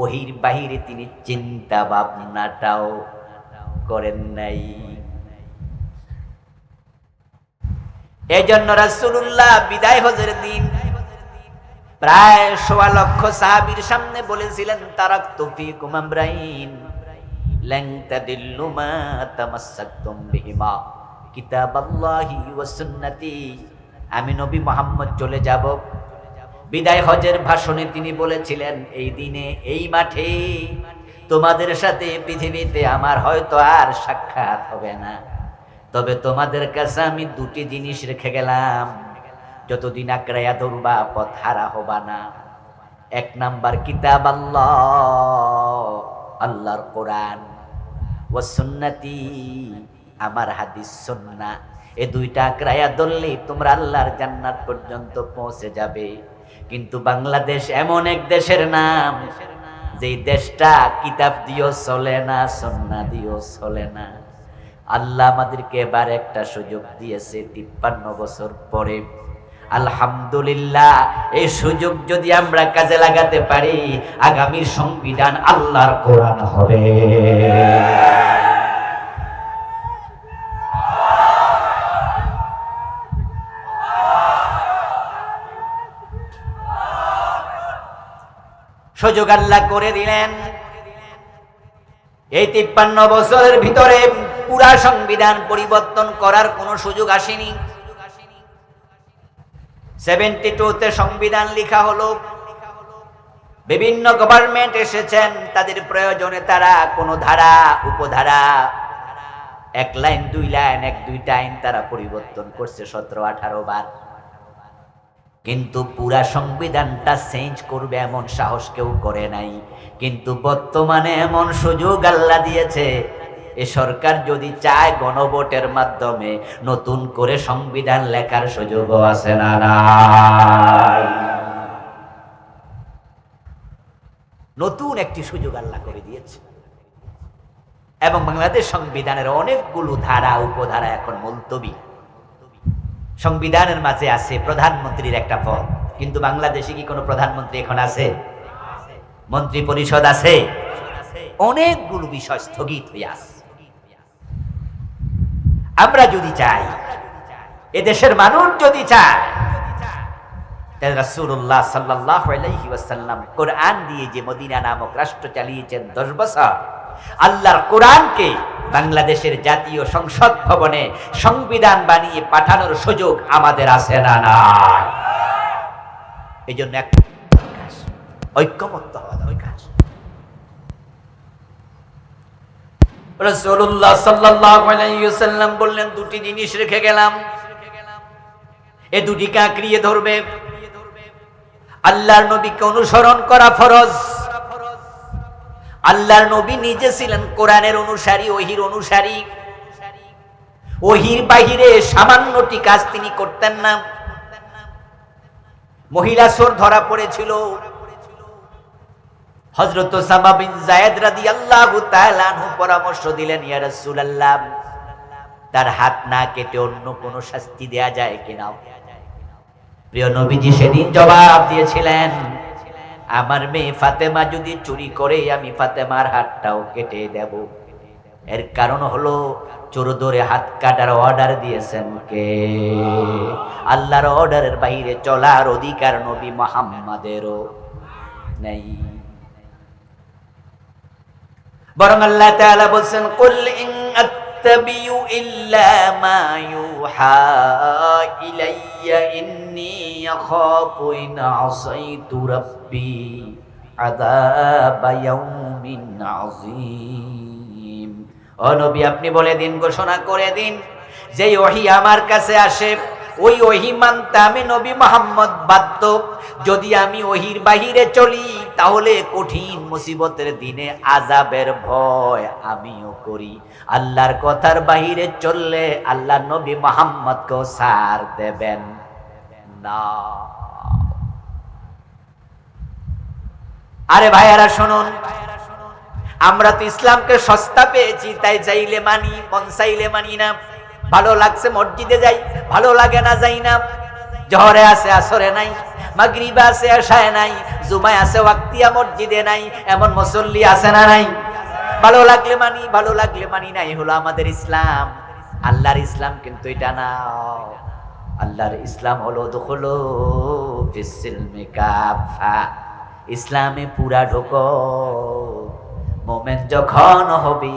ওহির বাহিরে তিনি চিন্তা ভাবনাটাও করেন নাই। এজন্য রাসূলুল্লাহ বিদায় হজের দিন প্রায় ১.৫ লক্ষ সাহাবীর সামনে বলেছিলেন, তারাকতু ফীকুম আমরাইন লান তাদিল্লু মা তামাসসাকতুম বিহিমা কিতাবাল্লাহি ওয়া সুন্নতি। আমি নবী মুহাম্মদ চলে যাব। বিদায় হজের ভাষণে তিনি বলেছিলেন, এই দিনে এই মাঠে তোমাদের সাথে পৃথিবীতে আমার হয়তো আর সাক্ষাৎ হবে না, তবে তোমাদের কাছে আমি দুটি জিনিস রেখে গেলাম, যতদিন আঁকড়াইয়া ধরবা পথ হারা হবা না। ১ নাম্বার কিতাব আল্লাহ, আল্লাহর কোরআন, ওয়া সুন্নতি, আমার হাদিস সুন্নাহ। এই দুইটা আঁকড়াইয়া ধরলে তোমরা আল্লাহর জান্নাত পর্যন্ত পৌঁছে যাবে। কিন্তু বাংলাদেশ এমন এক দেশের নাম, যে দেশটা কিতাব দিয়েও চলে না, সুন্নাহ দিয়েও চলে না। আল্লাহ আমাদেরকে এবার একটা সুযোগ দিয়েছে ৫৩ বছর পরে। আলহামদুলিল্লাহ, এই সুযোগ যদি আমরা কাজে লাগাতে পারি, আগামীর সংবিধান আল্লাহর কোরআন হবে। সুযোগ আল্লাহ করে দিলেন। এই ৫৩ বছরের ভিতরে পুরা সংবিধান পরিবর্তন করার কোনো সুযোগ আসেনি। 72তে সংবিধান লেখা হলো। বিভিন্ন গভর্নমেন্ট এসেছেন, তাদের প্রয়োজনে তারা কোনো ধারা উপধারা 1 লাইন 2 লাইন 1-2টা আইন তারা পরিবর্তন করছে 17-18 বার। কিন্তু পুরা সংবিধানটা চেঞ্জ করবে এমন সাহস কেউ করে নাই। কিন্তু বর্তমানে এমন সুযোগ আল্লাহ দিয়েছে, এ সরকার যদি চায় গণভোটের মাধ্যমে নতুন করে সংবিধান লেখার সুযোগও আছে না নাই? নতুন একটি সুযোগ আল্লাহ করে দিয়েছে। এবং বাংলাদেশ সংবিধানের অনেকগুলো ধারা উপধারা এখন মুলতবি। সংবিধানের মাঝে আছে প্রধানমন্ত্রীর একটা পদ, কিন্তু বাংলাদেশে কি কোনো প্রধানমন্ত্রী এখন আছে? মন্ত্রী পরিষদ আছে, অনেকগুলো বিষয় স্থগিত হয়ে আছে। আমরা যদি চাই, এদেশের মানুষ যদি চায়, রাসূলুল্লাহ সাল্লাল্লাহু আলাইহি ওয়াসাল্লাম কোরআন দিয়ে যে মদিনা নামক রাষ্ট্র চালিয়েছেন 10 বছর, আল্লাহর কোরআনকে বাংলাদেশের জাতীয় সংসদ ভবনে সংবিধান বানিয়ে পাঠানোর সুযোগ আমাদের আছে না নাই? এই জন্য ঐক্যমত্য হওয়া দরকার। রাসূলুল্লাহ সাল্লাল্লাহু আলাইহি ওয়াসাল্লাম বললেন, দুটি জিনিস রেখে গেলাম, এই দুটিকে আঁকড়িয়ে ধরবে। আল্লাহর নবীকে অনুসরণ করা ফরজ। আল্লাহর নবী নিজে ছিলেন কোরআনের অনুসারী, ওহির অনুসারী। ওহির বাহিরে সামান্যটি কাজ তিনি করতেন না। মহিলা চোর ধরা পড়েছিল, হযরত ওসামা বিন যায়েদ রাদিয়াল্লাহু তাআলা আনহু পরামর্শ দিলেন, ইয়া রাসূলুল্লাহ, তার হাত না কেটে অন্য কোনো শাস্তি দেয়া যায় কিনা? প্রিয় নবীজি সেদিন জবাব দিয়েছিলেন, আমার মেয়ে ফাতেমা যদি চুরি করে আমি ফাতেমার হাতটাও কেটে দেব। এর কারণ হলো চোর ধরে হাত কাটার অর্ডার দিয়েছেন কে? আল্লাহর অর্ডারের বাইরে চলার অধিকার নবী মুহাম্মাদেরও নেই। বরং আল্লাহ তাআলা বলেন, কুল ইন আত্তাবিউ ইল্লা মা ইউহা ইলাইয়া ইন্নী আখাফু ইন আসাইতু রাব্বি আযাবা ইয়াউমিন আযীম। ও নবী, আপনি বলে দিন, ঘোষণা করে দিন, যে ওহী আমার কাছে আসে ওই ওহী মানতে আমি নবী মুহাম্মদ বাধ্য। যদি আমি ওহীর বাহিরে চলি তাহলে কঠিন মুসিবতের দিনে আযাবের ভয় আমিও করি। আল্লাহর কথার বাহিরে চললে আল্লাহ নবী মুহাম্মদকেও ছাড় দেবেন না। আরে ভাইয়ারা শুনুন, আমরা তো ইসলামকে সস্তা পেয়েছি, তাই চাইলে মানি, মন চাইলে মানি না। ভালো লাগছে মসজিদে যাই, ভালো লাগে না যাই না। জোহরে আছে আসরে নাই, মাগরিবে আছে এশায় নাই, জুমায় আছে ওয়াক্তিয়া মসজিদে নাই, এমন মুসল্লি আছে না নাই? ভালো লাগলে মানি, ভালো লাগলে মানি না, এই হলো আমাদের ইসলাম। আল্লাহর ইসলাম কিন্তু এটা না। আল্লাহর ইসলাম হলো দুখুলু ফিস সিলমি কাফা, ইসলামে পুরা ঢোকো। মোমেন যখন হবে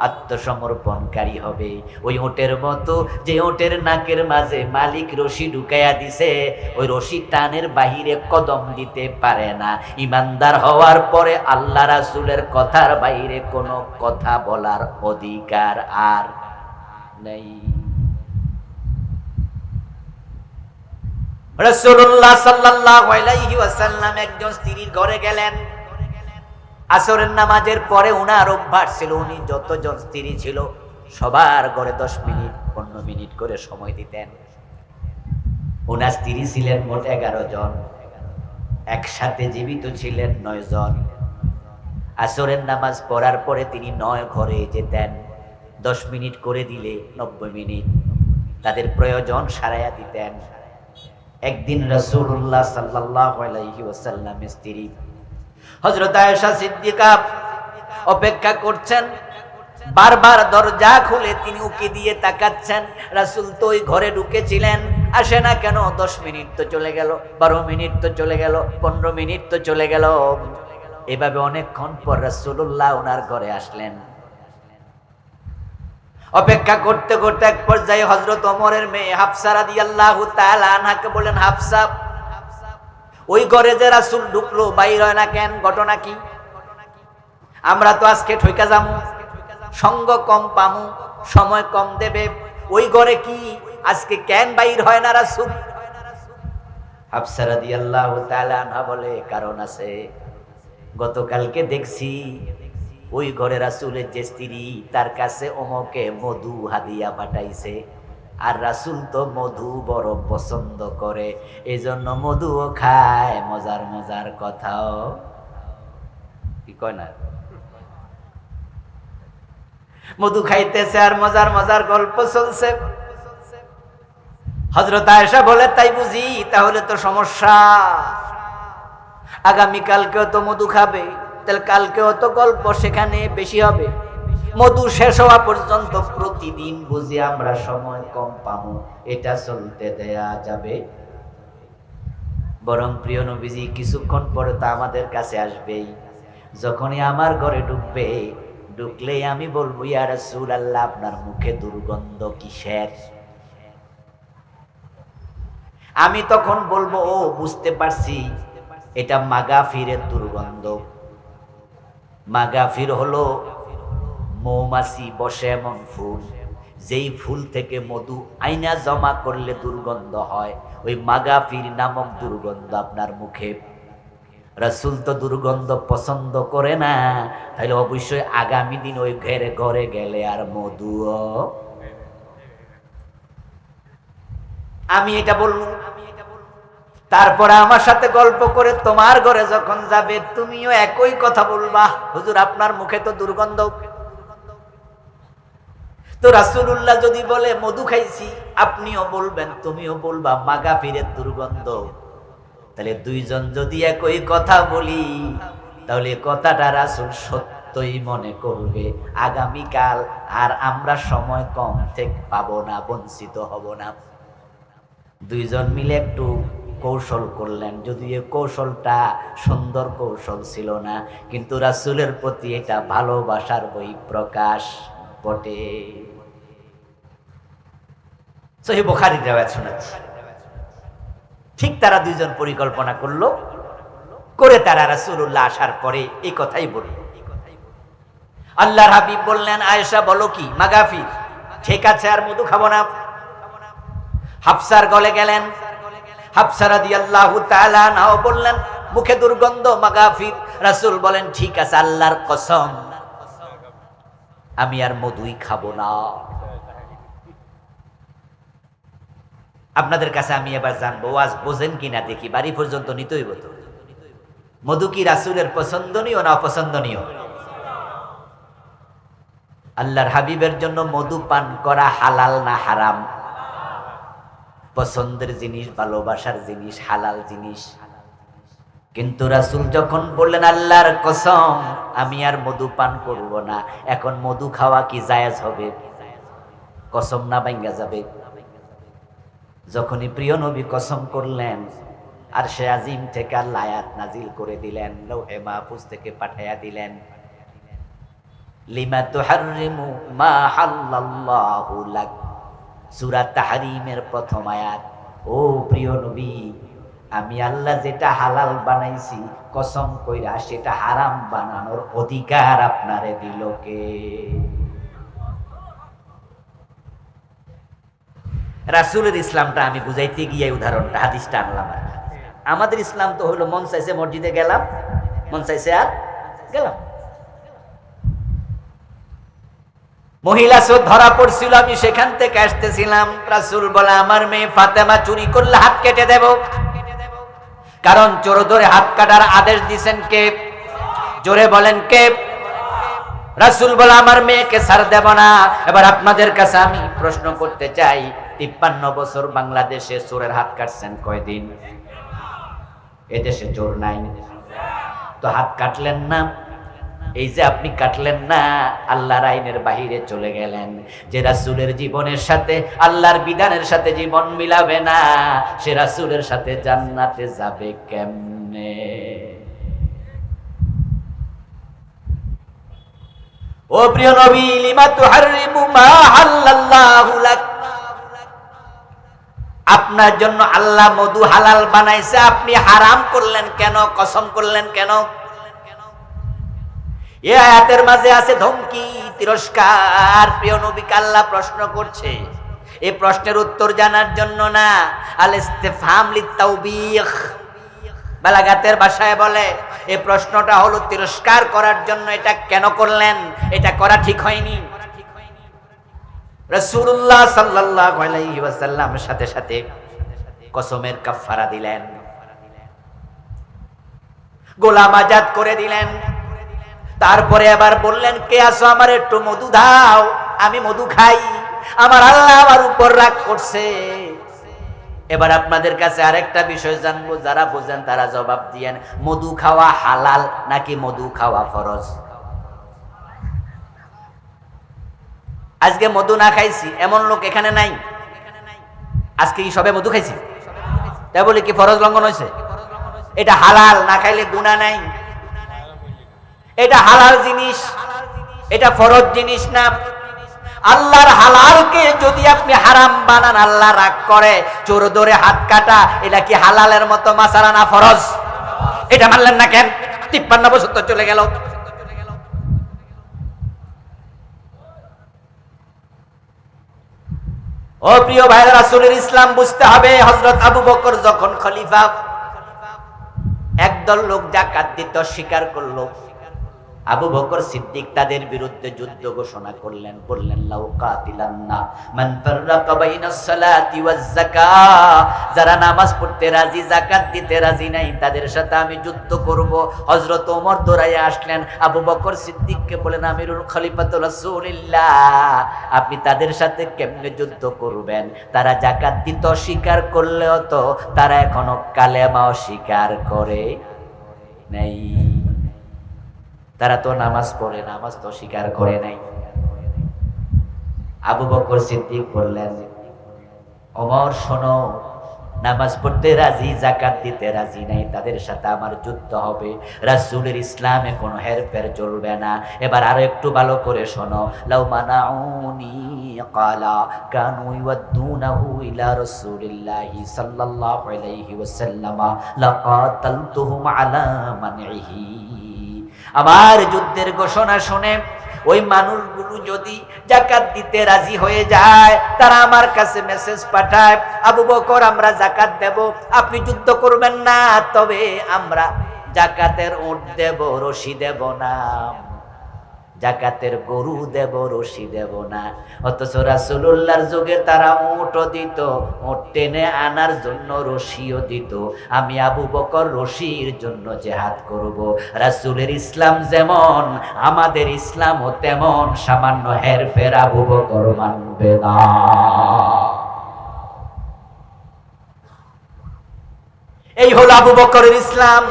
আত্মসমর্পণকারী হবে, ওই ওটের মতো যে ওটের নাকের মাঝে মালিক রশি ঢুকাইয়া দিছে, ওই রশি টানের বাহিরে কদম দিতে পারে না। ইমানদার হওয়ার পরে আল্লাহ রাসূলের কথার বাইরে কোনো কথা বলার অধিকার আর নেই। রাসূলুল্লাহ সাল্লাল্লাহু আলাইহি ওয়াসাল্লাম একজন স্ত্রীর ঘরে গেলেন। আসরের নামাজের পরে উনার অভ্যাস ছিল, উনি যতজন স্ত্রী ছিল সবার ঘরে 10 মিনিট 15 মিনিট করে সময় দিতেন। উনার স্ত্রী ছিলেন মোট 11 জন, একসাথে জীবিত ছিলেন 9 জন। আসরের নামাজ পড়ার পরে তিনি 9 ঘরে যেতেন, 10 মিনিট করে দিলে 90 মিনিট তাদের প্রয়োজন সারাইয়া দিতেন। একদিন রাসূলুল্লাহ সাল্লাল্লাহু আলাইহি ওয়াসাল্লামের স্ত্রী হযরত আয়েশা সিদ্দিকা অপেক্ষা করছেন, বারবার দরজা খুলে তিনি উকি দিয়ে তাকাচ্ছেন। রাসূল তো ওই ঘরে ঢুকেছিলেন, আসে না কেন? 10 মিনিট তো চলে গেল, 12 মিনিট তো চলে গেল, 15 মিনিট তো চলে গেল। এভাবে অনেকক্ষণ পর রাসূলুল্লাহ ওনার ঘরে আসলেন। অপেক্ষা করতে করতে এক পর্যায়ে হযরত ওমরের মেয়ে হাফসা রাদিয়াল্লাহু তাআলা আনহাকে বলেন, হাফসা, ওই ঘরে যে রাসূল ঢুকলো বাইর হয় না কেন? ঘটনা কি? আমরা তো আজকে ঠইকা যামু, সঙ্গ কম পামু, সময় কম দেবে, ওই ঘরে কি আজকে কেন বাইর হয় না রাসূল? হাফসা রাদিয়াল্লাহু তাআলা আনহা বলে, কারণ আছে। গতকালকে দেখছি ওই ঘরে রাসূলের যে স্ত্রী, তার কাছে অমকে মধু হাদিয়া পাঠাইছে, আর রাসূল তো মধু বড় পছন্দ করে, এজন্য মধুও খায়, মজার মজার কথাও কি কয় না, মধু খাইতেছে আর মজার মজার গল্প চলছে। হযরত আয়েশা বলে, তাই বুঝি? তাহলে তো সমস্যা, আগামীকালকেও তো মধু খাবে, তাহলে কালকেও তো গল্প সেখানে বেশি হবে। মধু শেষ হওয়া পর্যন্ত প্রতিদিন বুঝি আমরা সময় কম পাবো, এটা চলতে দেয়া যাবে? বরং প্রিয় নবীজি কিছুক্ষণ পরে তো আমাদের কাছে আসবেই। যখনই আমার ঘরে ঢুকবে, ঢুকলেই আমি বলবো, ইয়া রাসূলুল্লাহ, আপনার মুখে দুর্গন্ধ কিসের? আমি তখন বলবো, ও বুঝতে পারছি, এটা মাগাফিরের দুর্গন্ধ। মাগাফির হলো মৌমাছি বসে এমন ফুল, যেই ফুল থেকে মধু আইনা জমা করলে দুর্গন্ধ হয়, ওই মাগাফির নামক দুর্গন্ধ আপনার মুখে। রাসূল তো দুর্গন্ধ পছন্দ করে না, তাহলে অবশ্যই আগামী দিন ওই ঘরে গেলে আর মধুও। আমি এটা বলবো, তারপরে আমার সাথে গল্প করে তোমার ঘরে যখন যাবে তুমিও একই কথা বলবা, হুজুর আপনার মুখে তো দুর্গন্ধ। তো রাসূলুল্লাহ যদি বলে মধু খাইছি, আপনিও বলবেন, তুমিও বলবা মাগাফিরের দুর্গন্ধ। তাহলে দুইজন যদি একই কথা বলি, তাহলে কথাটা রাসূল সত্যই মনে করবে, আগামীকাল আর আমরা সময় কম থেকে পাবো না, বঞ্চিত হব না। দুইজন মিলে একটু কৌশল করলেন, যদি এই কৌশলটা সুন্দর কৌশল ছিল না, কিন্তু রাসূলের প্রতি এটা ভালোবাসার বহিঃপ্রকাশ বটে। সহিহ বুখারীর riwayat শোনাচ্ছি। ঠিক তারা দুইজন পরিকল্পনা করলো, করে তারা রাসূলুল্লাহ আসার পরে এই কথাই বলল। আল্লাহর হাবিব বললেন, আয়েশা বলো কি মাগাফি, ঠিক আছে আর মধু খাবো না। হাফসার গলে গেলেন। হাফসা রাদিয়াল্লাহু তাআলা আনহা বললেন, মুখে দুর্গন্ধ মাগাফি। রাসূল বলেন, ঠিক আছে আল্লাহর কসম আমি আর মধুই খাবো না। আপনাদের কাছে আমি এবার জানবো, ওয়াজ বোঝেন কিনা দেখি, বাড়ি পর্যন্ত নিতেই হতো। মধু কি রাসূলের পছন্দনীয় না অপছন্দনীয়? আল্লাহর হাবিবের জন্য মধু পান করা হালাল না হারাম? পছন্দের জিনিস, ভালোবাসার জিনিস, হালাল জিনিস। কিন্তু রাসূল যখন বললেন আল্লাহর কসম আমি আর মধু পান করব না, এখন মধু খাওয়া কি জায়েজ হবে? কসম না ভাঙ্গা যাবে? যখনই প্রিয় নবী কসম করলেন, আর সে আজিম থেকে আল্লাহ আয়াত নাজিল করে দিলেন, লৌহে মাহফুজ থেকে পাঠাইয়া দিলেন, লিমা তুহাররিমু মা হাল্লাল্লাহু লাক। সূরা তাহরিমের প্রথম আয়াত। ও প্রিয় নবী, আমি আল্লাহ যেটা হালাল বানাইছি কসম কইরা সেটা হারাম বানানোর অধিকার আপনারে দিল কে? রাসূলের ইসলামটা আমি বুঝাইতে গিয়ে উদাহরণটা হাদিসটা আনলাম। আমাদের ইসলাম তো হলো মন চাইছে মসজিদে গেলাম, মন চাইছে আর গেলাম। মহিলা চোর ধরা পড়ছিল, আমি সেখান থেকে আসতেছিলাম, রাসূল বলে আমার মেয়ে ফাতেমা চুরি করলে হাত কেটে দেব। কারণ চোর ধরে হাত কাটার আদেশ দিয়েছেন কে? জোরে বলেন কে? রাসূল বলে আমার মেয়েকে ছাড় দেব না। এবার আপনাদের কাছে আমি প্রশ্ন করতে চাই, 53 বছর বাংলাদেশে চোরের হাত কাটছেন কয়দিন? এদেশে চোর নাই, তো হাত কাটলেন না। এই যে আপনি কাটলেন না, আল্লাহর আইনের বাহিরে চলে গেলেন। যে রাসূলের জীবনের সাথে আল্লাহর বিধানের সাথে জীবন মিলাবে না, সে রাসূলের সাথে জান্নাতে যাবে কেমনে? ও প্রিয় নবী, লিমা তুহাররিমু মা হাল্লাল্লাহু লাক। আপনার জন্য আল্লাহ মধু হালাল বানাইছে, আপনি হারাম করলেন কেন? কসম করলেন কেন? এই আয়াতের মাঝে আছে ধমকি, তিরস্কার। প্রিয় নবীকে আল্লাহ প্রশ্ন করছে, এই প্রশ্নের উত্তর জানার জন্য না, আল ইস্তিফহাম লিতাওবীখ বালাগাতের ভাষায় বলে এই প্রশ্নটা হলো তিরস্কার করার জন্য। এটা কেন করলেন? এটা করা ঠিক হয়নি। রাসূলুল্লাহ সাল্লাল্লাহু আলাইহি ওয়াসাল্লাম সাথে সাথে কসমের কাফারা দিলেন, গোলাম আজাদ করে দিলেন। তারপরে আবার বললেন, কে আসো আমার একটু মধু দাও, আমি মধু খাই, আমার আল্লাহ আমার উপর রাগ করছে। এবার আপনাদের কাছে আরেকটা বিষয় জানবো, যারা বোঝেন তারা জবাব দিয়েন, মধু খাওয়া হালাল নাকি মধু খাওয়া ফরজ? আজকে মধু না খাইছি এমন লোক এখানে নাই। আজকে কি সবে মধু খাইছি তাই বলে কি ফরজ লঙ্ঘন হয়েছে? এটা হালাল, না খাইলে গুনাহ নাই। এটা হালাল জিনিস, এটা ফরজ জিনিস না। আল্লাহর হালালকে যদি আপনি হারাম বানান, আল্লাহ রাগ করে। চোর ধরে হাত কাটা, এটা কি হালালের মতো মাসালা না ফরজ? এটা মানলেন না কেন? 53 বছর তো চলে গেল। ও প্রিয় ভাইরা, রাসূলের ইসলাম বুঝতে হবে। হযরত আবু বকর যখন খলিফা, একদল লোক যাকাত দিতে অস্বীকার করলো। আবু বকর সিদ্দিক তাদের বিরুদ্ধে যুদ্ধ ঘোষণা করলেন, বললেন লাউ কাতিলান্না মান ফাররাকা বাইনাস সালাতি ওয়াজ যাকাত। যারা নামাজ পড়তে রাজি, যাকাত দিতে রাজি নাই, তাদের সাথে আমি যুদ্ধ করব। হযরত ওমর দৌড়াইয়া আসলেন, আবু বকর সিদ্দিককে বলেন, আমিরুল খলিফাতুর রাসূলুল্লাহ, আপনি তাদের সাথে কেমনে যুদ্ধ করবেন? তারা যাকাত দিতে অস্বীকার করলেও তো তারা এখনো কালেমা অস্বীকার করে নাই। তারা তো নামাজ পড়ে, নামাজ তো স্বীকার করে নাই। আবু বকর সিদ্দিক বললেন, ওমর শোনো, নামাজ পড়তে রাজি, যাকাত দিতে রাজি নাই, তাদের সাথে আমার যুদ্ধ হবে। রাসূলের ইসলামে কোনো হেরফের চলবে না। এবার আরো একটু ভালো করে শোনো, লাউ মানাউনি ক্বালা কানু ইউদ্দুনাহু ইলা রাসূলিল্লাহি সাল্লাল্লাহু আলাইহি ওয়াসাল্লাম লাকাতালতুহুম আলা মানইহি। আমার যুদ্ধের ঘোষণা শুনে ওই মানুষগুলো যদি যাকাত দিতে রাজি হয়ে যায়, তারা আমার কাছে মেসেজ পাঠায়, আবু বকর আমরা যাকাত দেব, আপনি যুদ্ধ করবেন না, তবে আমরা যাকাতের উট দেব, রশি দেব না, যাকাতের গরু দেব, রশি দেব না। অথচ রাসূলুল্লাহর যুগে তারা উটও দিত, উট টেনে আনার জন্য রশিও দিত। আমি আবু বকর রশির জন্য জিহাদ করব। রাসূলের ইসলাম যেমন, আমাদের ইসলামও তেমন, সামান্য হেরফের আবু বকর মানবে না। এই হলো আবু বকরের ইসলাম।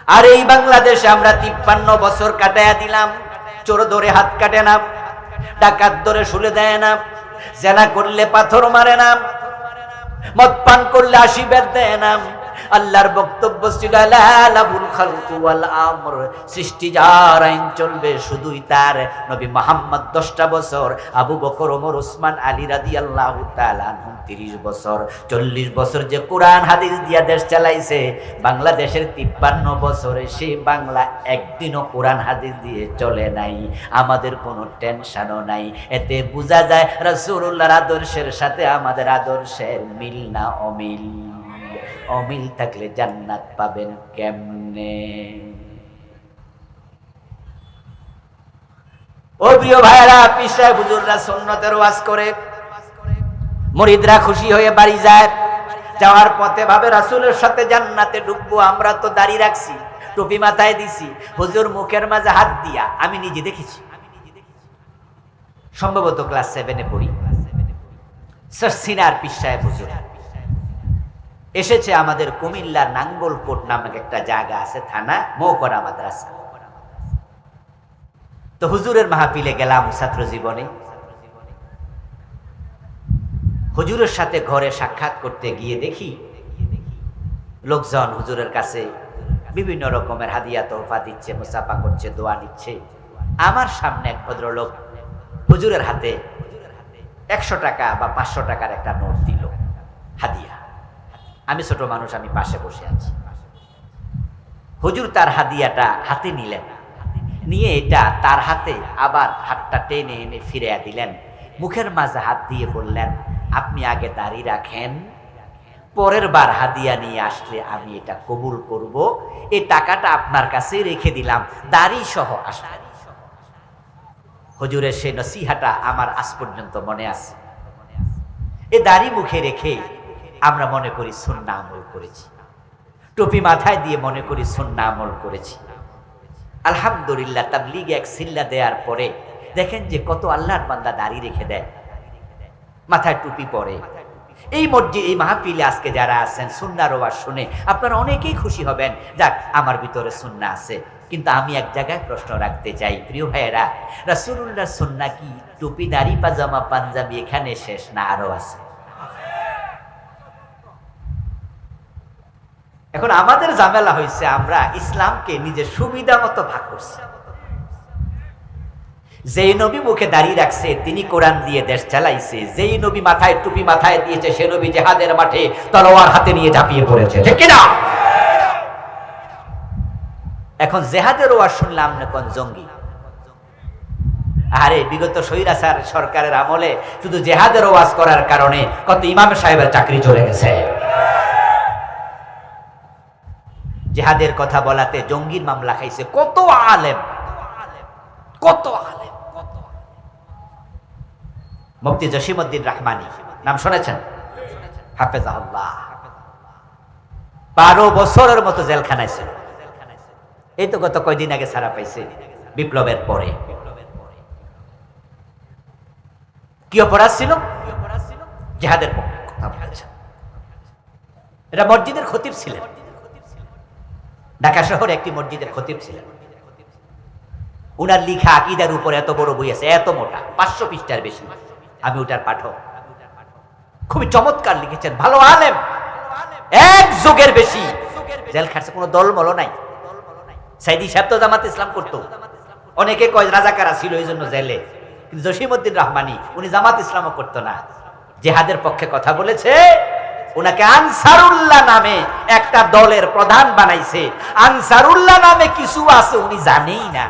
আর এই বাংলাদেশে আমরা 53 বছর কাটায়া দিলাম। চোর ধরে হাত কাটে না, ডাকাত ধরে শুলে দেয় না, জেনা করলে পাথর মারে না, মদ পান করলে 80 বেত দেয় না। আল্লাহর বক্তব্য ছিল লাহুল খালকু ওয়াল আমর, সৃষ্টি যার, আইন চলবে শুধুই তার। নবী মুহাম্মদ 10টা বছর, আবু বকর, ওমর, ওসমান, আলী রাদিয়াল্লাহু তাআলা আনহুম 30 বছর। 40 বছর যে কোরআন হাদিস দিয়া দেশ চালাইছে, বাংলাদেশের 53 বছরে সে বাংলা একদিনও কোরআন হাদিস দিয়ে চলে নাই। আমাদের কোনো টেনশনও নাই। এতে বোঝা যায় রাসূলুল্লাহর আদর্শের সাথে আমাদের আদর্শের মিল না অমিল। অমিল থাকলে জান্নাত পাবেন কেমনে? ও প্রিয় ভাইরা, পীর সাহেব হুজুররা সুন্নতের ওয়াজ করে, মুরিদরা খুশি হয়ে বাড়ি যায়। যাওয়ার পথে ভাবে রাসূলের সাথে জান্নাতে ঢুকবো। আমরা তো দাড়ি রাখছি, টুপি মাথায় দিছি, হুজুর মুখের মাঝে হাত দিয়া, আমি নিজে দেখেছি, সম্ভবত ক্লাস 7-এ পড়ি। সিনার পীর সাহেব হুজুর এসেছে আমাদের কুমিল্লার নাঙ্গলকোট নামক একটা জায়গা আছে, থানা, মৌকরা মাদ্রাসা। তো হুজুরের মাহফিলে গেলাম ছাত্র জীবনে। হুজুরের সাথে ঘরে সাক্ষাৎ করতে গিয়ে দেখি লোকজন হুজুরের কাছে বিভিন্ন রকমের হাদিয়া তোহফা দিচ্ছে, মুসাফা করছে, দোয়া নিচ্ছে। আমার সামনে এক ভদ্রলোক হুজুরের হাতে 100 টাকা বা 500 টাকার একটা নোট দিল হাদিয়া। আমি ছোট মানুষ, আমি পাশে বসে আছি। হুজুর তার হাদিয়াটা হাতে নিলেন, নিয়ে এটা তার হাতে আবার হাতটা টেনে এনে ফিরিয়ে দিলেন। মুখের মাঝে হাত দিয়ে বললেন, আপনি আগে দাড়ি রাখেন, পরের বার হাদিয়া নিয়ে আসলে আমি এটা কবুল করব। এই টাকাটা আপনার কাছে রেখে দিলাম, দাড়ি সহ আসবেন। হুজুরের সেই নসিহাটা আমার আজ পর্যন্ত মনে আছে। এ দাড়ি মুখে রেখে আমরা মনে করি সুন্নাহ আমল করেছি, টুপি মাথায় দিয়ে মনে করি সুন্নাহ আমল করেছি। আলহামদুলিল্লাহ, তাবলীগে এক সিল্লা দেওয়ার পরে দেখেন যে কত আল্লাহর বান্দা দাড়ি রেখে দেয়, মাথায় টুপি পরে। এই মসজিদ, এই মাহফিলে আজকে যারা আছেন, সুন্নাহর ওয়াজ শুনে আপনারা অনেকেই খুশি হবেন, যাক আমার ভিতরে সুন্নাহ আছে। কিন্তু আমি এক জায়গায় প্রশ্ন রাখতে চাই, প্রিয় ভাইয়েরা, রাসূলুল্লাহর সুন্নাহ কি টুপি, দাড়ি, পাজামা, পাঞ্জাবি এখানে শেষ, না আরো আছে? এখন আমাদের ঝামেলা হয়েছে, আমরা ইসলামকে নিজের সুবিধা মতো ভাগ করছি। যেই নবী মুখে দাঁড়িয়ে রাখছে তিনি কোরআন দিয়ে দেশ চালাইছে, যেই নবী মাথায় টুপি মাথায় দিয়েছে সে নবী জিহাদের মাঠে তলোয়ার হাতে নিয়ে ঝাঁপিয়ে পড়েছে, ঠিক কিনা? এখন জিহাদের ওয়াজ শুনলাম না কোন জঙ্গি। আরে বিগত স্বৈরাচার সরকারের আমলে শুধু জিহাদের ওয়াজ করার কারণে কত ইমাম সাহেবের চাকরি চলে গেছে। জিহাদের কথা বলাতে জঙ্গির মামলা খাইছে কত আলেম, কত আলেম। মুফতি জসিমউদ্দিন রহমানী নাম শুনেছেন? হাফেজাহুল্লাহ। 12 বছরের মতো জেলখানায় ছিল। এই তো গত কয়দিন আগে ছাড়া পাইছে, বিপ্লবের পরে। কি অপরাধ ছিল? জিহাদের পক্ষে কথা বলেছেন। এটা মসজিদের খতিব ছিলেন, ঢাকা শহরে একটি মসজিদের খতিব ছিলেন। উনার লিখা আকীদার উপরে এত বড় বই আছে, এত মোটা, 500 পৃষ্ঠার বেশি। আমি ওটার পাঠক। খুবই চমৎকার লিখেছেন, ভালো আলেম, এক যুগের বেশি জেল খাটছে, কোনো দলমল নাই। সাইদি সাহেব তো জামাত ইসলাম করতো, অনেকে কয় রাজাকারা ছিল এই জন্য জেলে, কিন্তু জসিমউদ্দিন রহমানি উনি জামাত ইসলামও করতো না, জেহাদের পক্ষে কথা বলেছে। ওনাকে আনসারুল্লাহ নামে একটা দলের প্রধান বানাইছে। আনসারুল্লাহ নামে কিছু আছে উনি জানেই না।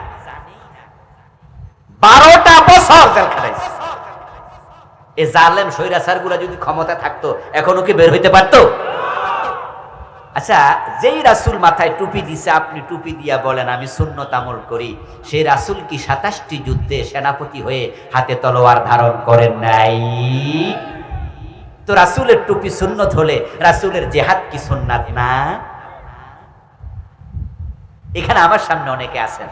12টা বছর জেল খাটাইছে। এই জালেম স্বৈরাচার গুলা যদি ক্ষমতা থাকতো এখনো কি বের হইতে পারতো? আচ্ছা, যেই রাসূল মাথায় টুপি দিছে, আপনি টুপি দিয়া বলেন আমি সুন্নত আমল করি, সেই রাসূল কি 27টি যুদ্ধে সেনাপতি হয়ে হাতে তলোয়ার ধারণ করেন নাই? তো রাসূলের টুপি সুন্নত হলে রাসূলের জিহাদ কি সুন্নাত না? এখানে আমার সামনে অনেকে আছেন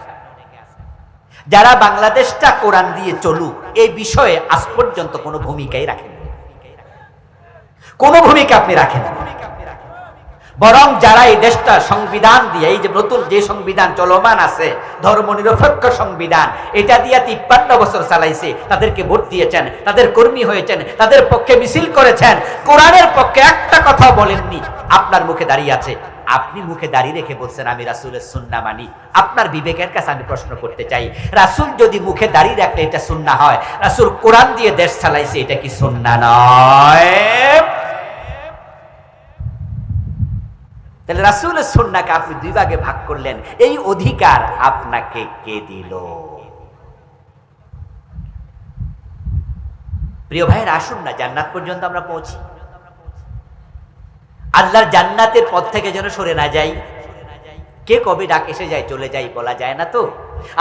যারা বাংলাদেশটা কোরআন দিয়ে চলুক এই বিষয়ে আজ পর্যন্ত কোনো ভূমিকাই রাখেন, কোনো ভূমিকা আপনি রাখেন। বরং যারা এই দেশটা সংবিধান দিয়ে, এই যে নতুন যে সংবিধান চলমান আছে, ধর্মনিরপেক্ষ সংবিধান, এটা দিয়ে 53 বছর চালাইছে, তাদেরকে ভোট দিয়েছেন, তাদের কর্মী হয়েছেন, তাদের পক্ষে মিছিল করেছেন, কোরআনের পক্ষে একটা কথা বলেননি। আপনার মুখে দাঁড়িয়ে আছে, আপনি মুখে দাঁড়িয়ে রেখে বলছেন আমি রাসূলের সুন্নাহ মানি। আপনার বিবেকের কাছে আমি প্রশ্ন করতে চাই, রাসূল যদি মুখে দাঁড়িয়ে রাখলে এটা সুন্নাহ হয়, রাসূল কোরআন দিয়ে দেশ চালাইছে, এটা কি সুন্নাহ নয়? তাহলে রাসূলের সুন্নাহকে আপনি দুই ভাগে ভাগ করলেন, এই অধিকার আপনাকে কে দিল? প্রিয় ভাইয়ের, আসুন না জান্নাত পর্যন্ত আমরা পৌঁছি। আল্লাহর জান্নাতের পথ থেকে যেন সরে না যাই। কে কবে ডাক এসে যায় চলে যাই বলা যায় না, তো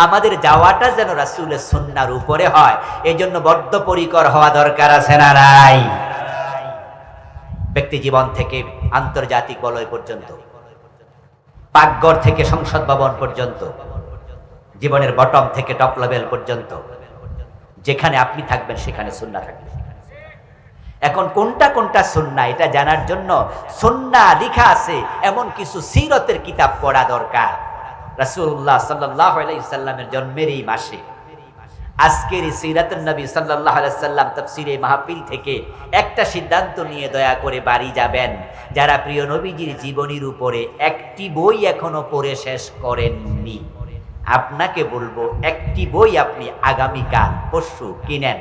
আমাদের যাওয়াটা যেন রাসূলের সুন্নাহর উপরে হয়, এই জন্য বদ্ধপরিকর হওয়া দরকার আছে না নাই? ব্যক্তি জীবন থেকে আন্তর্জাতিক বলয় পর্যন্ত, পাকঘর থেকে সংসদ ভবন পর্যন্ত, জীবনের বটম থেকে টপ লেভেল পর্যন্ত, যেখানে আপনি থাকবেন সেখানে সুন্নাহ থাকবে। এখন কোনটা কোনটা সুন্নাহ এটা জানার জন্য সুন্নাহ লেখা আছে এমন কিছু সিরতের কিতাব পড়া দরকার। রাসূলুল্লাহ সাল্লাল্লাহু আলাইহি সাল্লামের জন্মের এই মাসে আজকের সিরাতুন নবী সাল্লাল্লাহু আলাইহি সাল্লাম তাফসীরে মাহফিল থেকে একটা সিদ্ধান্ত নিয়ে দয়া করে বাড়ি যাবেন, যারা প্রিয় নবীজির জীবনীর উপরে একটি বই এখনো পড়ে শেষ করেননি, আপনাকে বলবো একটি বই আপনি আগামীকাল পরশু কিনেন।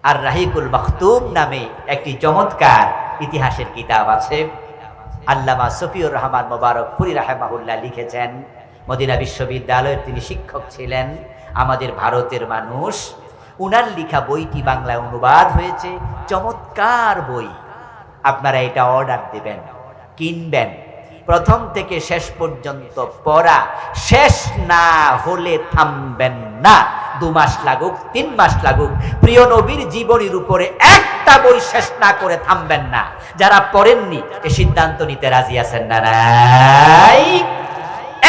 আর রাহিকুল মাখতুম নামে একটি চমৎকার ইতিহাসের কিতাব আছে, আল্লামা সফিউর রহমান মোবারকপুরী রাহিমাহুল্লাহ লিখেছেন। মদিনা বিশ্ববিদ্যালয়ের তিনি শিক্ষক ছিলেন, আমাদের ভারতের মানুষ। উনার লেখা বইটি বাংলায় অনুবাদ হয়েছে, চমৎকার বই। আপনারা এটা অর্ডার দিবেন, কিনবেন, প্রথম থেকে শেষ পর্যন্ত পড়া, শেষ না হলে থামবেন না। 2 মাস লাগুক, 3 মাস লাগুক, প্রিয় নবীর জীবনীর উপরে একটা বই শেষ না করে থামবেন না। যারা পড়েননি এ সিদ্ধান্ত নিতে রাজি আছেন না নাই?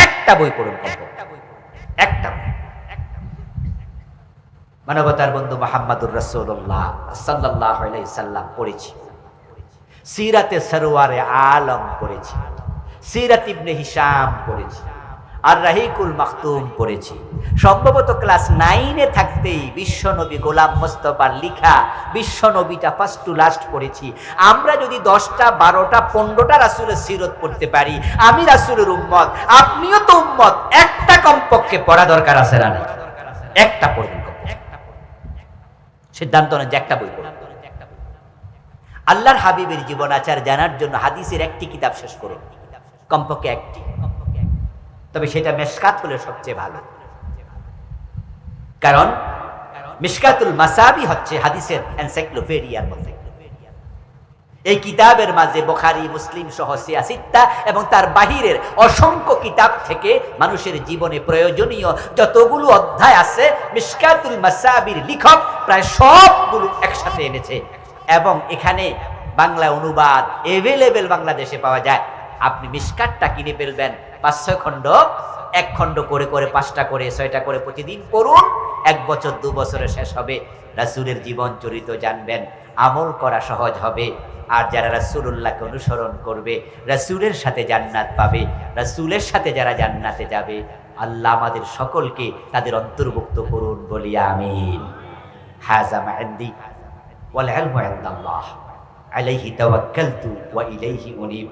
একটা বই পড়ুন, একটা বই। মানবতার বন্ধু মুহাম্মদুর রাসূলুল্লাহ সাল্লাল্লাহু আলাইহি সাল্লাম পড়েছি, সিরাতে সরওয়ারে আলম পড়েছি, সিরাত ইবনে হিশাম পড়েছি, আর রাহিকুল মাখতুম পড়েছি। সম্ভবত ক্লাস 9-এ থাকতেই বিশ্বনবী গোলাম মোস্তফার লিখা বিশ্বনবীটা ফার্স্ট টু লাস্ট পড়েছি। আমরা যদি 10টা 12টা 15টা রাসূলের সিরত পড়তে পারি, আমি রাসূলের উম্মত, আপনিও তো উম্মত, একটা কমপক্ষে পড়া দরকার আছে না? একটা পড়বেন, সিদ্ধান্ত নেন যে একটা বই পড়বেন। আল্লাহর হাবিবের জীবনাচার জানার জন্য হাদিসের একটি কিতাব শেষ করুন, কমপক্ষে একটি, তবে সেটা মিশকাত হলে সবচেয়ে ভালো। কারণ মিশকাতুল মাসাবি হচ্ছে হাদিসের এনসাইক্লোপিডিয়ার মধ্যে। এই কিতাবের মাঝে বুখারী, মুসলিম সহ সিয়াসিত্তা এবং তার বাহিরের অসংখ্য কিতাব থেকে মানুষের জীবনে প্রয়োজনীয় যতগুলো অধ্যায় আছে, মিশকাতুল মাসাবির লেখক প্রায় সবগুলো একসাথে এনেছে। এবং এখানে বাংলা অনুবাদ এভেলেবেল বাংলাদেশে পাওয়া যায়। আপনি মিশকাতটা কিনে ফেলবেন, 5-6 খণ্ড, 1 খণ্ড করে করে 5টা করে 6টা করে প্রতিদিন পড়ুন। 1 বছর 2 বছরে শেষ হবে, রাসূলের জীবন চরিত্র জানবেন, আমল করা সহজ হবে। আর যারা রাসূলুল্লাহকে অনুসরণ করবে রাসূলের সাথে জান্নাত পাবে। রাসূলের সাথে যারা জান্নাতে যাবে, আল্লাহ আমাদের সকলকে তাদের অন্তর্ভুক্ত করুন, বলি আমিন। হাযা মা ইনদি ওয়াল ইলমু ইনদাল্লাহ। আলাইহি তাওয়াক্কালতু ওয়া ইলাইহি উনীব।